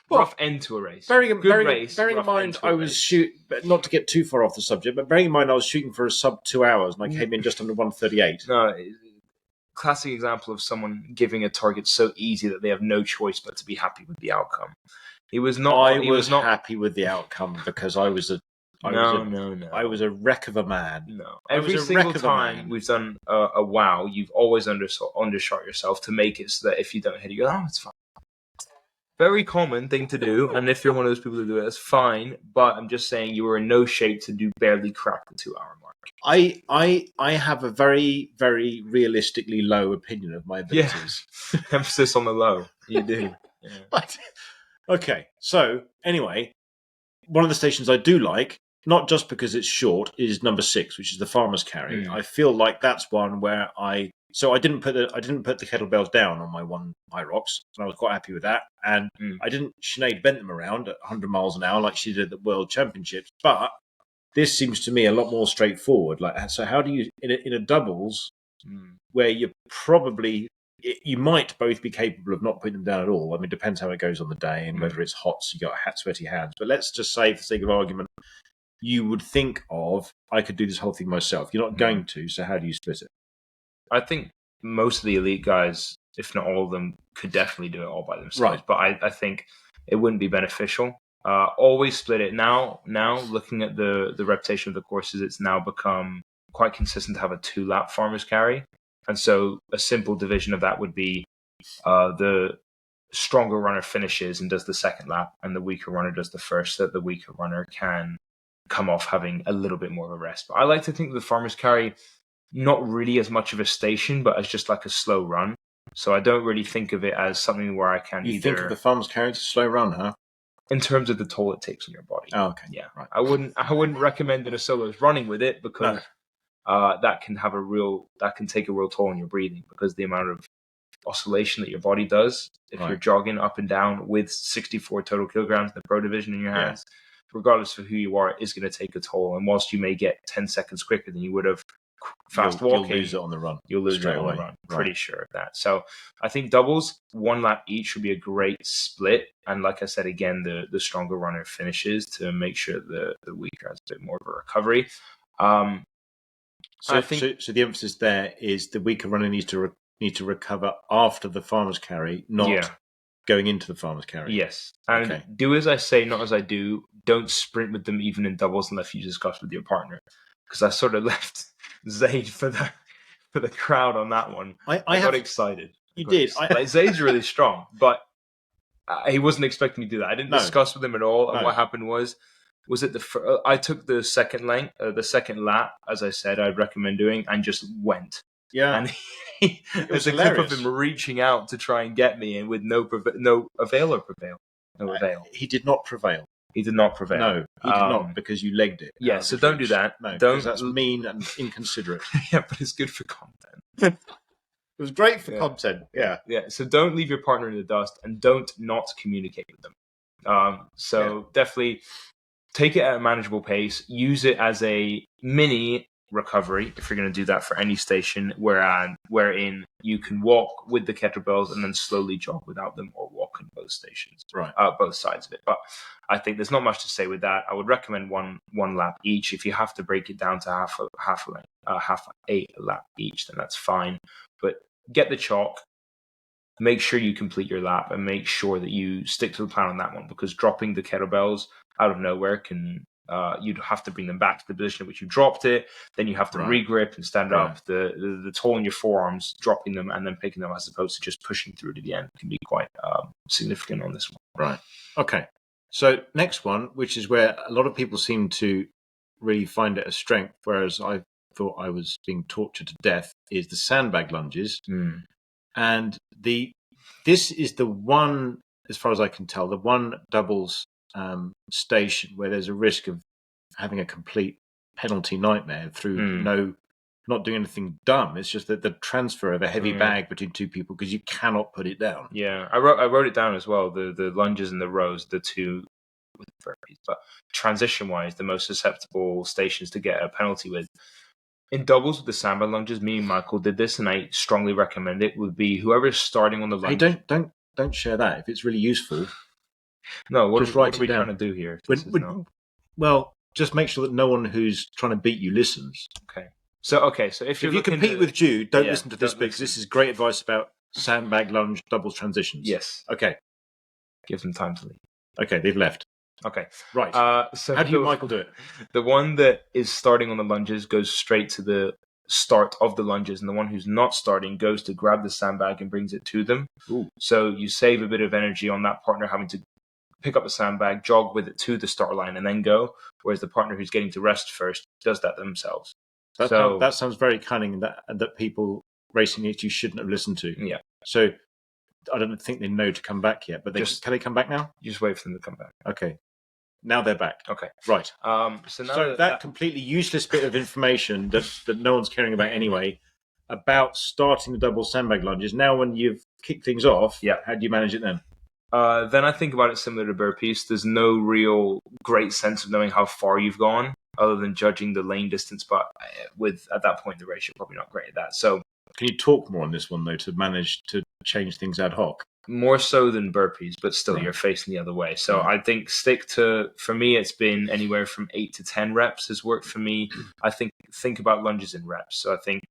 rough end to a race. Bearing in mind, I was shooting, not to get too far off the subject, but bearing in mind I was shooting for a sub 2 hours and I came in just under 138. No, classic example of someone giving a target so easy that they have no choice but to be happy with the outcome. He was not. I was not happy with the outcome because I was a wreck of a man. No. Every single time we've done a WoW, you've always undershot yourself to make it so that if you don't hit it, you go, oh, it's fine. Very common thing to do, and if you're one of those people who do it, that's fine. But I'm just saying you were in no shape to barely crack the 2 hour mark. I have a very, very realistically low opinion of my abilities. Yeah. Emphasis on the low. You do. Yeah. Okay, so anyway, one of the stations I do like, not just because it's short, is number 6, which is the farmer's carry. I feel like that's one where I didn't put the kettlebells down on my one Hyrox, and I was quite happy with that. And I didn't Sinead bent them around at 100 miles an hour like she did at the World Championships. But this seems to me a lot more straightforward. Like, so how do you in a doubles where you might both be capable of not putting them down at all. I mean, it depends how it goes on the day and whether it's hot, so you got sweaty hands. But let's just say, for the sake of argument, you would think of, I could do this whole thing myself. You're not going to, so how do you split it? I think most of the elite guys, if not all of them, could definitely do it all by themselves. Right. But I think it wouldn't be beneficial. Always split it. Now, looking at the reputation of the courses, it's now become quite consistent to have a 2-lap farmer's carry. And so a simple division of that would be the stronger runner finishes and does the second lap, and the weaker runner does the first, so that the weaker runner can come off having a little bit more of a rest. But I like to think of the farmer's carry not really as much of a station, but as just like a slow run. So I don't really think of it as something where I can You think of the farmer's carry as a slow run, huh? In terms of the toll it takes on your body. Oh, okay. Yeah. Right. I wouldn't recommend that a solo's running with it, because that can take a real toll on your breathing, because the amount of oscillation that your body does if you're jogging up and down with 64 total kilograms in the pro division in your hands, regardless of who you are, is going to take a toll. And whilst you may get 10 seconds quicker than you would have fast walking, you'll lose it on the run. You'll lose it on the run. Right. Pretty sure of that. So I think doubles, 1 lap each would be a great split. And like I said, again, the stronger runner finishes to make sure the weaker has a bit more of a recovery. So the emphasis there is the weaker runner needs to recover after the farmer's carry, not going into the farmer's carry. Yes. And do as I say, not as I do. Don't sprint with them even in doubles unless you discuss with your partner. Because I sort of left Zaid for the crowd on that one. I got excited. You did. Zaid's really strong, but he wasn't expecting me to do that. I didn't discuss with him at all. And what happened was it I took the second lap, as I said, I'd recommend doing, and just went. Yeah. And there's a clip of him reaching out to try and get me, and with no avail. He did not prevail. He did not prevail. No, he did not, because you legged it. Yeah, so don't do that. No, because that's mean and inconsiderate. Yeah, but it's good for content. It was great for content. Yeah. Yeah, so don't leave your partner in the dust, and don't not communicate with them. Definitely take it at a manageable pace. Use it as a mini recovery if you're going to do that for any station, wherein you can walk with the kettlebells and then slowly jog without them, or walk in both stations, both sides of it. But I think there's not much to say with that. I would recommend one lap each. If you have to break it down to half a lap each, then that's fine. But get the chalk. Make sure you complete your lap, and make sure that you stick to the plan on that one, because dropping the kettlebells out of nowhere can you'd have to bring them back to the position in which you dropped it. Then you have to regrip and stand up. The toll on your forearms, dropping them and then picking them, as opposed to just pushing through to the end, can be quite significant on this one. Right. Okay. So next one, which is where a lot of people seem to really find it a strength, whereas I thought I was being tortured to death, is the sandbag lunges. And this is the one, as far as I can tell, the one doubles station where there's a risk of having a complete penalty nightmare through not doing anything dumb. It's just that the transfer of a heavy bag between two people, because you cannot put it down. Yeah, I wrote it down as well. The lunges and the rows, the two with burpees. But transition-wise, the most susceptible stations to get a penalty with. In doubles with the sandbag lunges, me and Michael did this, and I strongly recommend it, would be whoever's starting on the lunge. Hey, don't share that. If it's really useful, no, what just are write we it down. trying to do here? Well, just make sure that no one who's trying to beat you listens. Okay. So if you compete with Jude, don't listen to this because this is great advice about sandbag lunge doubles transitions. Yes. Okay. Give them time to leave. Okay, they've left. Okay. Right. So how do you, Michael, do it? The one that is starting on the lunges goes straight to the start of the lunges, and the one who's not starting goes to grab the sandbag and brings it to them. Ooh. So you save a bit of energy on that partner having to pick up the sandbag, jog with it to the start line, and then go, whereas the partner who's getting to rest first does that themselves. That sounds very cunning, that people racing it you shouldn't have listened to. Yeah. So I don't think they know to come back yet, but can they come back now? You just wait for them to come back. Okay. Now they're back. Okay. Right. So that completely useless bit of information that no one's caring about anyway, about starting the double sandbag lunges. Now when you've kicked things off, how do you manage it then? Then I think about it similar to burpees. There's no real great sense of knowing how far you've gone other than judging the lane distance. But at that point, the race, you're probably not great at that. So can you talk more on this one, though, to manage to change things ad hoc? More so than burpees, but still you're facing the other way. So I think for me, it's been anywhere from 8 to 10 reps has worked for me. I think about lunges in reps. So I think,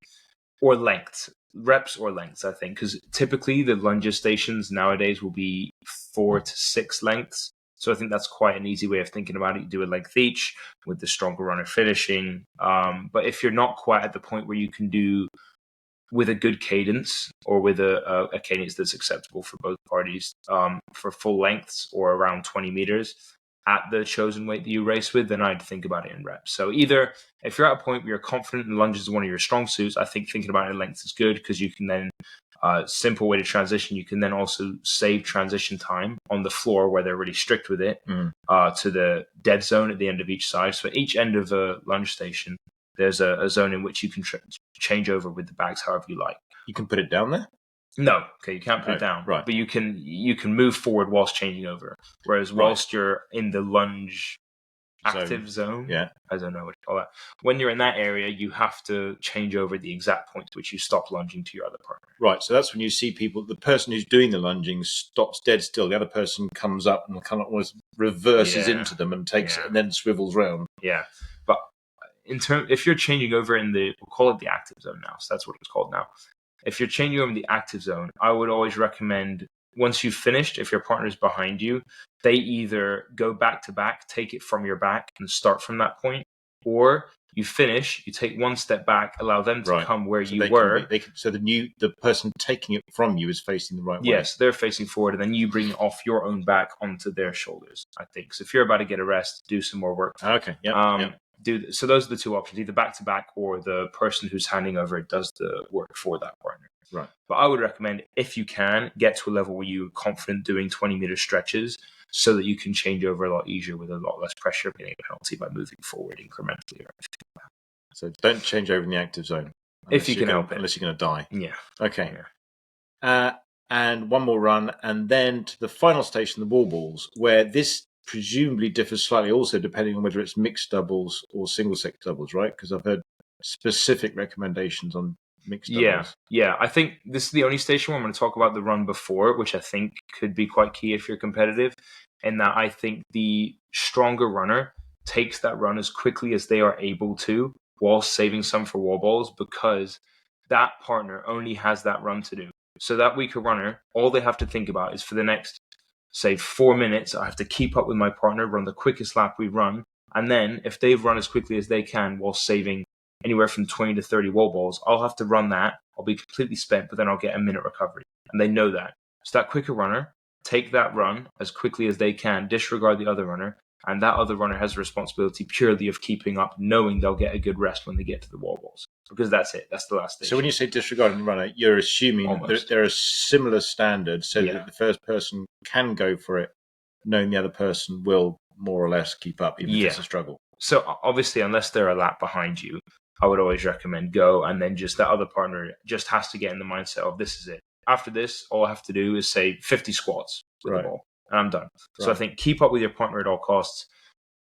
or length. Reps or lengths, I think, because typically the lunges stations nowadays will be 4 to 6 lengths. So I think that's quite an easy way of thinking about it. You do a length each with the stronger runner finishing. But if you're not quite at the point where you can do with a good cadence or with a cadence that's acceptable for both parties for full lengths or around 20 meters at the chosen weight that you race with, then I'd think about it in reps. So either if you're at a point where you're confident and lunges is one of your strong suits, I think thinking about it in lengths is good because you can then, simple way to transition, you can then also save transition time on the floor where they're really strict with it to the dead zone at the end of each side. So at each end of a lunge station, there's a zone in which you can change over with the bags however you like. You can put it down there? No, you can't put it down. Right. But you can move forward whilst changing over. Whereas whilst you're in the lunge active zone, I don't know what you call that. When you're in that area, you have to change over the exact point at which you stop lunging to your other partner. Right. So that's when you see people, the person who's doing the lunging stops dead still. The other person comes up and kind of almost reverses into them and takes it and then swivels round. Yeah. But if you're changing over we'll call it the active zone now. So that's what it's called now. If you're changing over in the active zone, I would always recommend once you've finished, if your partner's behind you, they either go back to back, take it from your back and start from that point, or you finish, you take one step back, allow them to come where you were. So the person taking it from you is facing the right way. Yes, they're facing forward, and then you bring it off your own back onto their shoulders, I think. So if you're about to get a rest, do some more work. Okay, So those are the two options, either back to back or the person who's handing over it does the work for that partner. Right. But I would recommend, if you can, get to a level where you're confident doing 20-meter stretches so that you can change over a lot easier with a lot less pressure of getting a penalty by moving forward incrementally. Or anything like that. So don't change over in the active zone. If you can help it. Unless you're going to die. Yeah. Okay. Yeah. And one more run, and then to the final station, the wall balls, where this presumably differs slightly also depending on whether it's mixed doubles or single-sex doubles, right? Because I've heard specific recommendations on mixed doubles. Yeah. I think this is the only station where I'm going to talk about the run before, which I think could be quite key if you're competitive, and that I think the stronger runner takes that run as quickly as they are able to while saving some for wall balls, because that partner only has that run to do. So that weaker runner, all they have to think about is for the next, say, 4 minutes, I have to keep up with my partner, run the quickest lap we run. And then if they've run as quickly as they can while saving anywhere from 20 to 30 wall balls, I'll have to run that. I'll be completely spent, but then I'll get a minute recovery. And they know that. So that quicker runner, take that run as quickly as they can, disregard the other runner. And that other runner has the responsibility purely of keeping up, knowing they'll get a good rest when they get to the wall balls. Because that's it. That's the last station. So when you say disregarding the runner, you're assuming that there are similar standards so that the first person can go for it, knowing the other person will more or less keep up, even if it's a struggle. So obviously, unless they're a lap behind you, I would always recommend go, and then just that other partner just has to get in the mindset of this is it. After this, all I have to do is say 50 squats with the ball. and I'm done. So I think keep up with your partner at all costs.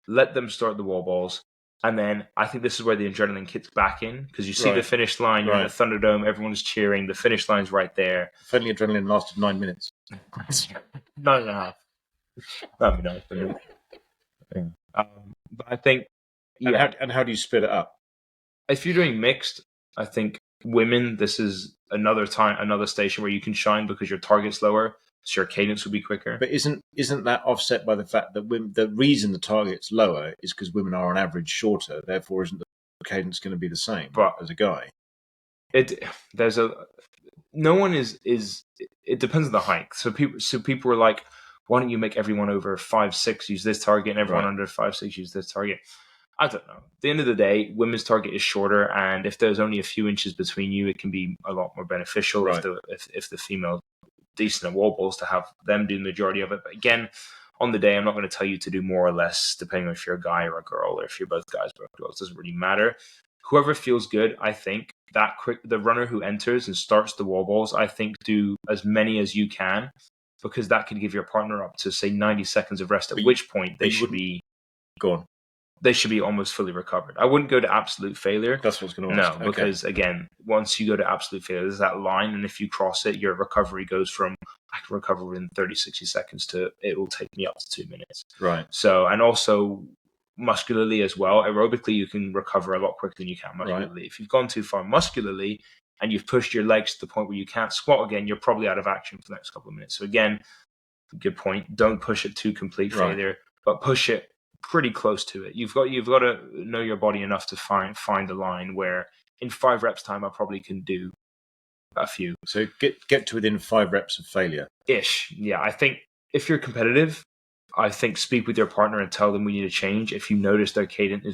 Let them start the wall balls. And then I think this is where the adrenaline kicks back in, because you see the finish line, you're in a Thunderdome, everyone's cheering, the finish line's right there. If only adrenaline lasted 9 minutes. 9.5. That'd be nice. Yeah. But I think... And how do you split it up? If you're doing mixed, I think women, this is another station where you can shine because your target's lower, so your cadence will be quicker. But isn't that offset by the fact that the reason the target's lower is because women are on average shorter, therefore isn't the cadence going to be the same as a guy? No one is it depends on the height. So people were like, why don't you make everyone over 5'6" use this target and everyone under 5'6" use this target? I don't know. At the end of the day, women's target is shorter, and if there's only a few inches between you, it can be a lot more beneficial if the female decent at wall balls to have them do the majority of it. But again, on the day, I'm not going to tell you to do more or less depending on if you're a guy or a girl, or if you're both guys or girls. It doesn't really matter. Whoever feels good, I think the runner who enters and starts the wall balls, I think do as many as you can, because that could give your partner up to say 90 seconds of rest, at which point they should be gone. They should be almost fully recovered. I wouldn't go to absolute failure. That's what I was going to ask. No, because again, once you go to absolute failure, there's that line, and if you cross it, your recovery goes from I can recover within 30, 60 seconds to it will take me up to 2 minutes. Right. So, and also muscularly as well, aerobically, you can recover a lot quicker than you can muscularly. Right. If you've gone too far muscularly and you've pushed your legs to the point where you can't squat again, you're probably out of action for the next couple of minutes. So again, good point. Don't push it to complete failure, but push it pretty close to it. You've got to know your body enough to find a line where in 5 reps time I probably can do a few. So get to within 5 reps of failure. Ish. Yeah. I think if you're competitive, I think speak with your partner and tell them we need a change. If you notice their cadence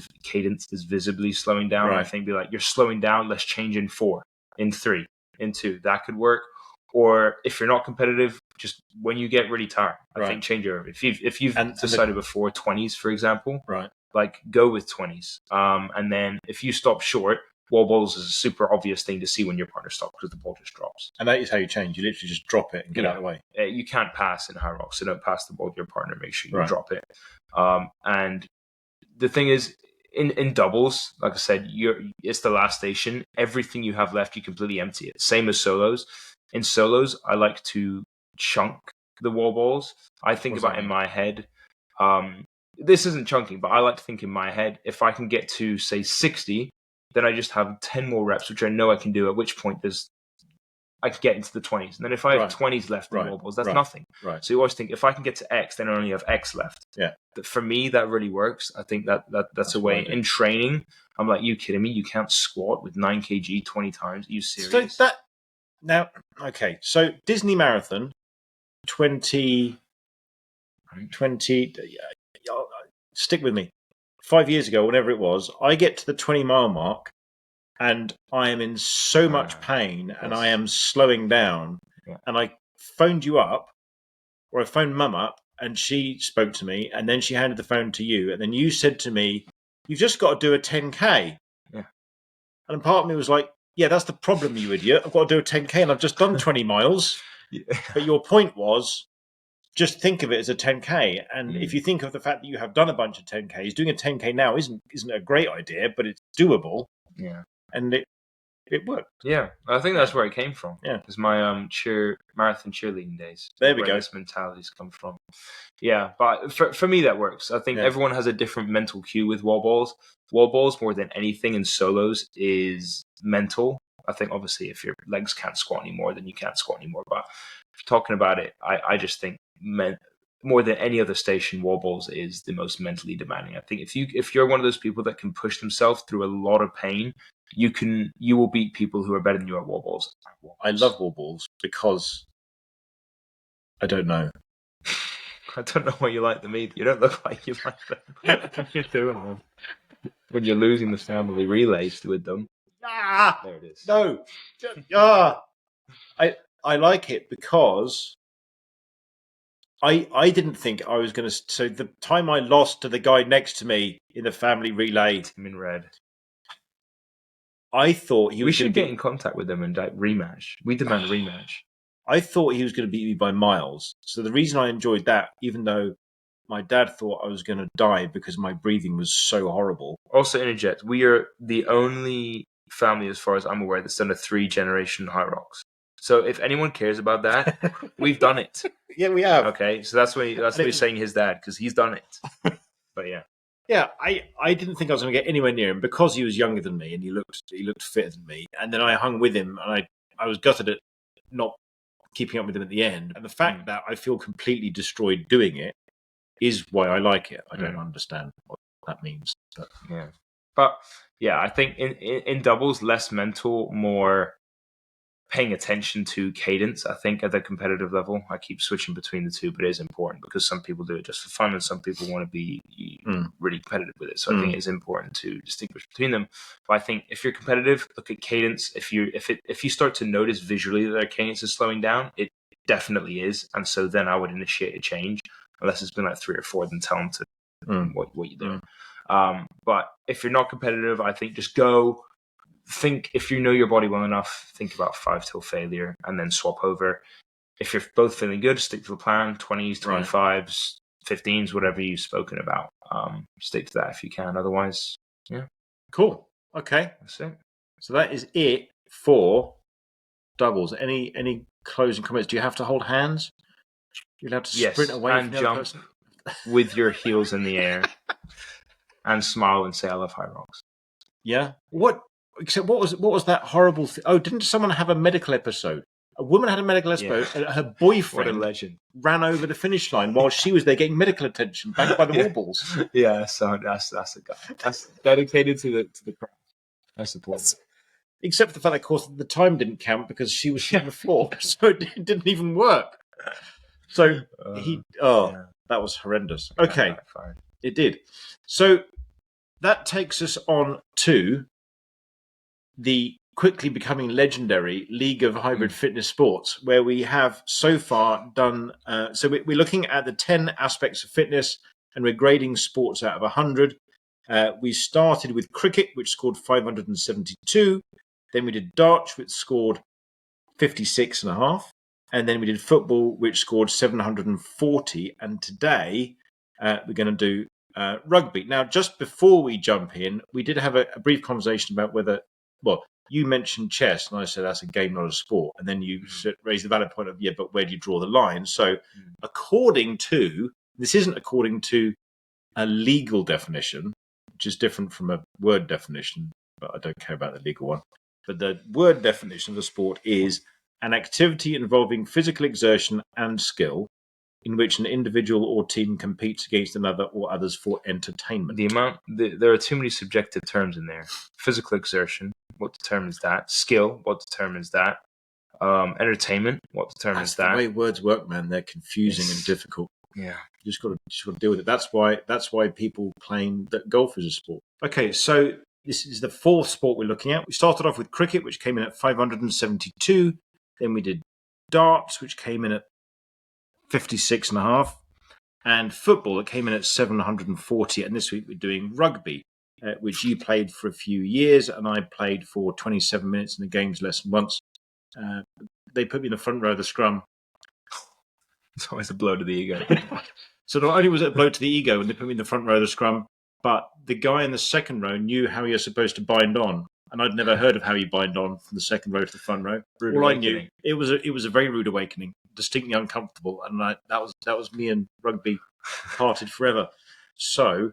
is visibly slowing down, I think be like, you're slowing down, let's change in 4, in 3, in 2. That could work. Or if you're not competitive, just when you get really tired, I think change your. If you've decided before 20s, for example, like go with 20s. And then if you stop short, wall balls is a super obvious thing to see when your partner stops because the ball just drops. And that is how you change. You literally just drop it and get out of the way. You can't pass in Hyrox, so don't pass the ball to your partner. Make sure you drop it. And the thing is, in doubles, like I said, it's the last station. Everything you have left, you completely empty it. Same as solos. In solos, I like to chunk the wall balls. I think about in my head. This isn't chunking, but I like to think in my head, if I can get to, say, 60, then I just have 10 more reps, which I know I can do, at which point I can get into the 20s. And then if I have 20s left in wall balls, that's nothing. Right. So you always think, if I can get to X, then I only have X left. Yeah. But for me, that really works. I think that's a way. In training, I'm like, you kidding me? You can't squat with 9 kg 20 times? Are you serious? So now, okay, so Disney Marathon 20, stick with me, 5 years ago, whatever it was, I get to the 20-mile mark and I am in so much pain and I am slowing down. Yeah. And I phoned you up, or I phoned Mum up, and she spoke to me, and then she handed the phone to you, and then you said to me, you've just got to do a 10K. Yeah. And part of me was like, yeah, that's the problem, you idiot. I've got to do a 10K and I've just done 20 miles. Yeah. But your point was, just think of it as a 10K. And if you think of the fact that you have done a bunch of 10Ks, doing a 10K now isn't a great idea, but it's doable. Yeah. And it worked. Yeah. I think that's where it came from. Yeah. It's my marathon cheerleading days. There we go. This mentality's come from. Yeah. But for me, that works. I think everyone has a different mental cue with wall balls. Wall balls, more than anything in solos, is mental. I think obviously if your legs can't squat anymore, then you can't squat anymore. But if you're talking about it, I just think more than any other station, wall balls is the most mentally demanding. I think if you're one of those people that can push themselves through a lot of pain, you will beat people who are better than you at wall balls. I love wall balls because I don't know. I don't know why you like them either. You don't look like you like them. What are you doing them? When you're losing the family relays with them. There it is. No. I like it because I didn't think I was going to. So the time I lost to the guy next to me in the family relay, him in red, I thought we should get in contact with them and rematch. We demand a rematch. I thought he was going to beat me by miles. So the reason I enjoyed that, even though my dad thought I was going to die because my breathing was so horrible. Also, interject. We are the only family, as far as I'm aware, that's done a 3-generation Hyrox. So if anyone cares about that, we've done it. Yeah, we have. Okay, so that's why he's saying his dad, because he's done it. But yeah. Yeah, I didn't think I was going to get anywhere near him because he was younger than me and he looked fitter than me. And then I hung with him and I was gutted at not keeping up with him at the end. And the fact that I feel completely destroyed doing it is why I like it. I don't understand what that means. But yeah, I think in doubles, less mental, more paying attention to cadence. I think at the competitive level, I keep switching between the two, but it is important because some people do it just for fun and some people want to be really competitive with it. So I think it is important to distinguish between them. But I think if you're competitive, look at cadence. If you start to notice visually that their cadence is slowing down, it definitely is. And so then I would initiate a change, unless it's been like 3 or 4, then tell them to what you're doing. But if you're not competitive, I think just go. Think, if you know your body well enough, think about 5 till failure and then swap over. If you're both feeling good, stick to the plan, 20s, 25s, 15s, whatever you've spoken about. Stick to that if you can. Otherwise, yeah. Cool. Okay. That's it. So that is it for doubles. Any closing comments? Do you have to hold hands? You'll have to sprint away and from the jump other person? with your heels in the air and smile and say, I love Hyrox. Yeah. What was that horrible thing? Oh, didn't someone have a medical episode? A woman had a medical episode and her boyfriend what a legend. ran over the finish line while she was there getting medical attention back by the wall balls. Yeah, so that's a guy. That's dedicated to the crowd. I suppose. Except for the fact that, of course, the time didn't count because she was on the floor, so it didn't even work. So that was horrendous. Okay, it did. So that takes us on to the quickly becoming legendary League of Hybrid Fitness Sports, where we have so far done. So we're looking at the 10 aspects of fitness, and we're grading sports out of 100. We started with cricket, which scored 572. Then we did darts, which scored 56.5. And then we did football, which scored 740. And today we're going to do rugby. Now, just before we jump in, we did have a brief conversation about whether, you mentioned chess, and I said that's a game, not a sport. And then you raised the valid point of, but where do you draw the line? So this isn't according to a legal definition, which is different from a word definition, but I don't care about the legal one. But the word definition of a sport is an activity involving physical exertion and skill in which an individual or team competes against another or others for entertainment. There are too many subjective terms in there. Physical exertion, what determines that? Skill, what determines that? Entertainment, what determines that? That's the way words work, man. They're confusing and difficult. Yeah, you just got to deal with it. That's why people claim that golf is a sport. Okay, so this is the fourth sport we're looking at. We started off with cricket, which came in at 572. Then we did darts, which came in at 56.5, and football that came in at 740. And this week we're doing rugby, which you played for a few years, and I played for 27 minutes in the games lesson once. They put me in the front row of the scrum. It's always a blow to the ego. So not only was it a blow to the ego when they put me in the front row of the scrum, but the guy in the second row knew how you're supposed to bind on. And I'd never heard of how you bind on from the second row to the front row. All I knew, it was a very rude awakening, distinctly uncomfortable, and that was me and rugby parted forever. So,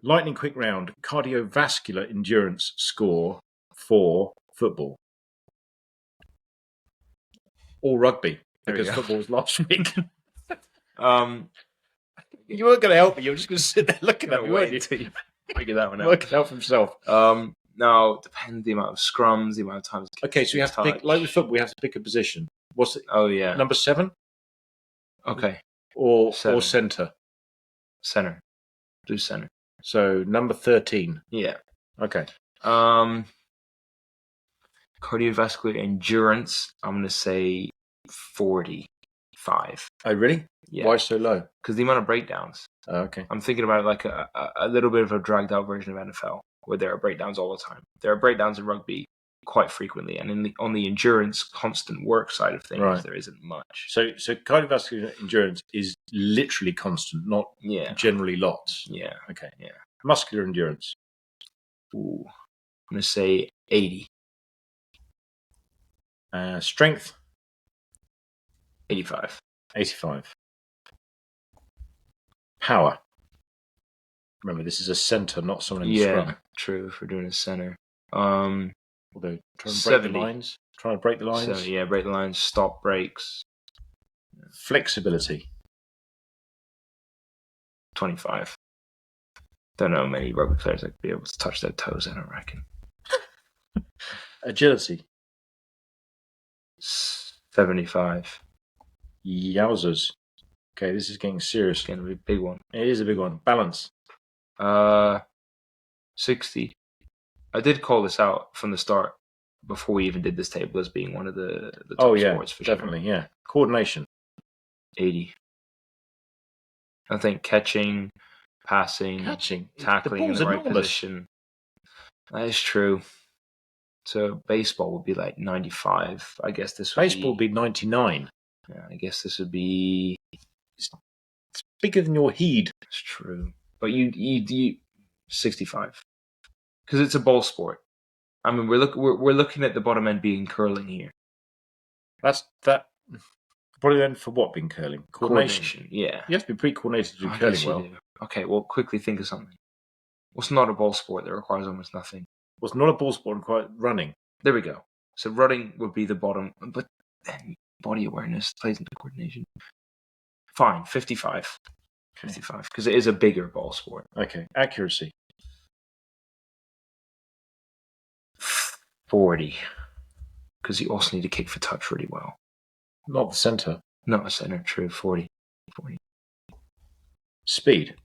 lightning quick round, cardiovascular endurance score for football, or rugby, because football was last week. You weren't going to help me. You were just going to sit there looking at me, weren't you? Figure that one out. Work it out for himself. No, depends the amount of scrums, the amount of times. Okay, so you have to pick, like with football, we have to pick a position. What's it? Oh yeah, number 7. Okay, or centre. Centre. Do centre. So number 13. Yeah. Okay. Cardiovascular endurance. I'm going to say 45. Oh really? Yeah. Why so low? Because the amount of breakdowns. Oh, okay. I'm thinking about like a little bit of a dragged out version of NFL, where there are breakdowns all the time. There are breakdowns in rugby quite frequently. And on the endurance, constant work side of things, there isn't much. So cardiovascular endurance is literally constant, not generally lots. Yeah. Okay. Yeah. Muscular endurance. Ooh, I'm going to say 80. Strength. 85. 85. Power. Remember, this is a centre, not someone in the scrum. True. If we're doing a centre. Although, try and break 70. the lines. Trying to break the lines. 70, break the lines, stop breaks. Flexibility. 25. Don't know many rugby players that could be able to touch their toes, I don't reckon. Agility. 75. Yowzers. Okay, this is getting serious. It's going to be a big one. It is a big one. Balance. 60. I did call this out from the start before we even did this table as being one of the top sports for definitely, sure. yeah. Coordination. 80. I think catching, passing, tackling in the right position. That is true. So baseball would be like 95. I guess this would baseball would be 99. Yeah, I guess this would be. It's bigger than your head. It's true, but you 65 because it's a ball sport. I mean, we're looking at the bottom end being curling here. That's that. Bottom end for what being curling? Coordination. Yeah, you have to be pretty coordinated to do curling well. Okay, well, quickly think of something. What's not a ball sport that requires almost nothing? What's not a ball sport requires running? There we go. So running would be the bottom, but then body awareness plays into coordination. Fine, 55. 55, because it is a bigger ball sport. Okay, accuracy. 40, because you also need to kick for touch really well. Not the centre. Not the centre, true, 40. Speed.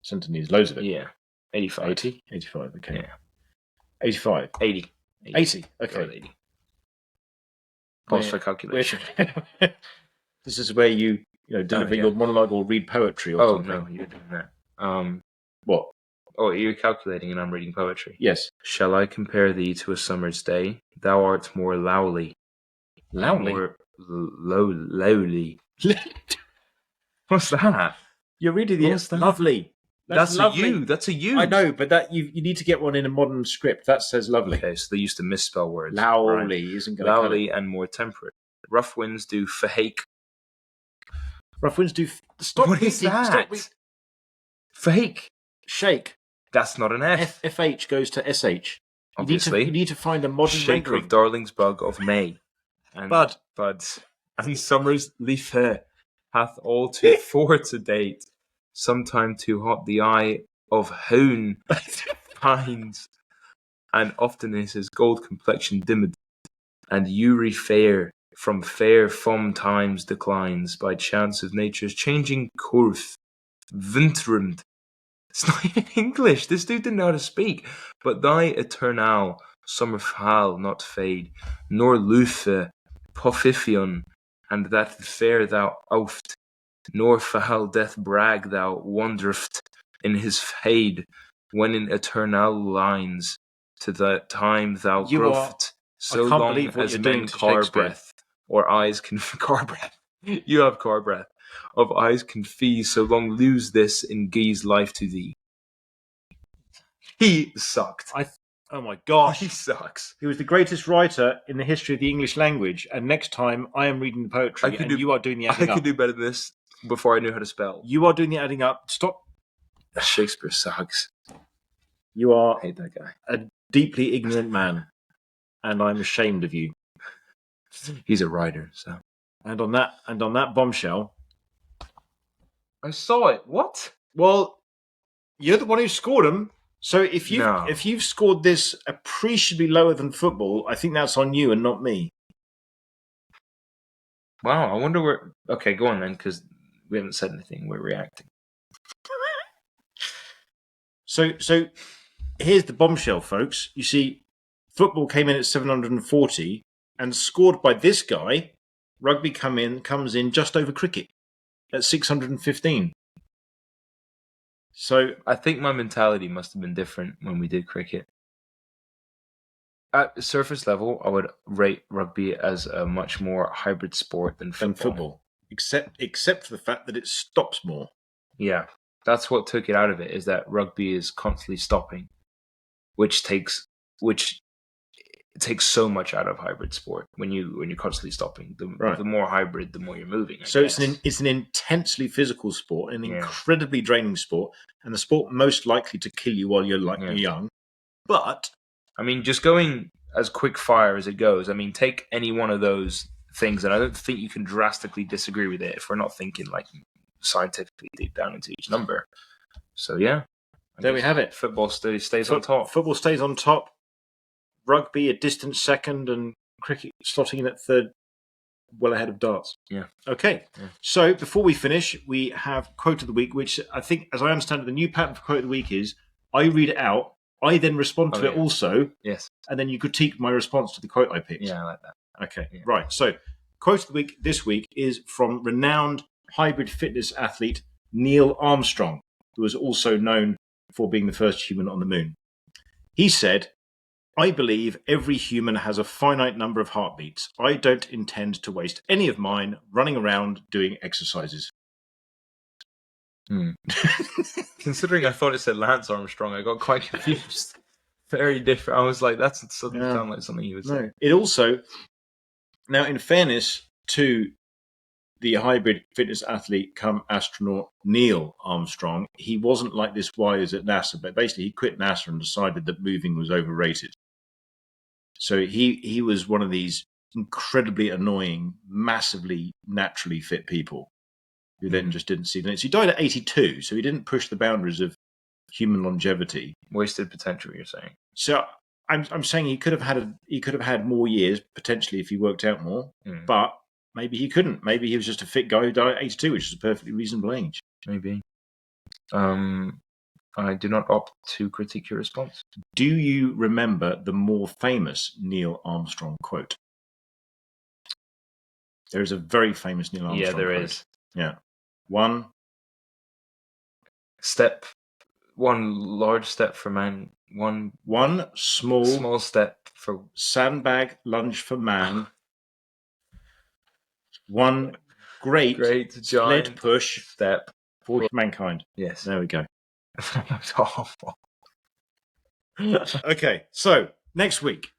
Centre needs loads of it. Yeah, 85. 80? 85, okay. Yeah. 85. 80. 80, okay. 80. Pause for calculation. This is where you deliver your monologue or read poetry or something. Oh, no, you're doing that. What? Oh, you're calculating and I'm reading poetry. Yes. Shall I compare thee to a summer's day? Thou art more lowly. Lowly? More lowly. What's that? You're reading the lovely. That's lovely. A U. That's a U. I know, but that you need to get one in a modern script. That says lovely. Okay, so they used to misspell words. Lowly isn't going to Lowly and more temperate. Rough winds do fahake. Rough winds do... Stop. What is that? Fahake. Shake. That's not an F. FH goes to SH. Obviously. You need to find a modern Shake rendering. of darling's bug of May. And buds. And summer's leaf hair hath all too fore to date. Sometime too hot the eye of hoon pines. And often is his gold complexion dimmed. And Uri fair from fair fom times declines by chance of nature's changing course. Wintrimmed. It's not even English. This dude didn't know how to speak. But thy eternal summer fall not fade, nor luthe pofifion, and that fair thou oft, nor foul death brag thou wonderft in his fade, when in eternal lines to the time thou growth, so long as men car breath, or eyes can car breath. You have car breath. Of eyes can fee, so long lose this in Guy's life to thee. He sucked. Oh my gosh. He sucks. He was the greatest writer in the history of the English language, and next time I am reading the poetry you are doing the adding up. I could do better than this before I knew how to spell. You are doing the adding up. Stop. Shakespeare sucks. You are I hate that guy. A deeply ignorant man, and I'm ashamed of you. He's a writer, so. And on that bombshell, I saw it. What? Well, you're the one who scored them. So if you've scored this appreciably lower than football, I think that's on you and not me. Wow, I wonder where. Okay, go on then, because we haven't said anything. We're reacting. So here's the bombshell, folks. You see, football came in at 740 and scored by this guy. Rugby comes in just over cricket at 615. So I think my mentality must have been different when we did cricket. At surface level, I would rate rugby as a much more hybrid sport than football. Except for the fact that it stops more. Yeah, that's what took it out of it, is that rugby is constantly stopping, which takes so much out of hybrid sport. When you're constantly stopping, the more hybrid, the more you're moving. So it's an intensely physical sport, an incredibly draining sport, and the sport most likely to kill you while you're young. But I mean, just going as quick fire as it goes. I mean, take any one of those things, and I don't think you can drastically disagree with it if we're not thinking like scientifically deep down into each number. So yeah, there we have it. Football stays on top. Football stays on top. Rugby a distant second, and cricket slotting in at third, well ahead of darts. Yeah. Okay. Yeah. So before we finish, we have quote of the week, which I think, as I understand it, the new pattern for quote of the week is I read it out, I then respond to it also. Yes. And then you critique my response to the quote I picked. Yeah, I like that. Okay. Yeah. Right. So quote of the week this week is from renowned hybrid fitness athlete Neil Armstrong, who was also known for being the first human on the moon. He said, I believe every human has a finite number of heartbeats. I don't intend to waste any of mine running around doing exercises. Considering I thought it said Lance Armstrong, I got quite confused. Very different. I was like, that doesn't sound like something he would say. It also, now in fairness to the hybrid fitness athlete come astronaut Neil Armstrong, he wasn't like this wise at NASA, but basically he quit NASA and decided that moving was overrated. So he was one of these incredibly annoying, massively naturally fit people who then just didn't see the need. So he died at 82, so he didn't push the boundaries of human longevity. Wasted potential, you're saying. So I'm saying he could have had more years potentially if he worked out more, but maybe he couldn't. Maybe he was just a fit guy who died at 82, which is a perfectly reasonable age. Maybe. I do not opt to critique your response. Do you remember the more famous Neil Armstrong quote? There is a very famous Neil Armstrong quote. Yeah, there is. Yeah. One large step for man. One small step for sandbag lunge for man. One great giant push step for mankind. Yes. There we go. Okay, so next week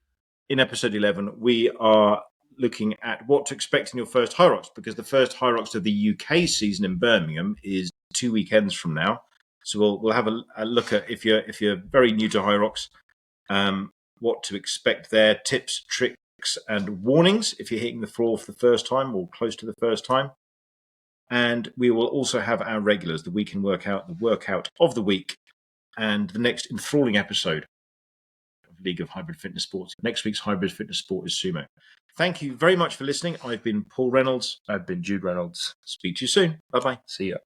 in episode 11, we are looking at what to expect in your first Hyrox, because the first Hyrox of the UK season in Birmingham is 2 weekends from now. So we'll have a look at, if you're very new to Hyrox, what to expect there, tips, tricks, and warnings if you're hitting the floor for the first time or close to the first time. And we will also have our regulars, the week in workout, the workout of the week, and the next enthralling episode of League of Hybrid Fitness Sports. Next week's Hybrid Fitness Sport is sumo. Thank you very much for listening. I've been Paul Reynolds. I've been Jude Reynolds. Speak to you soon. Bye-bye. See ya.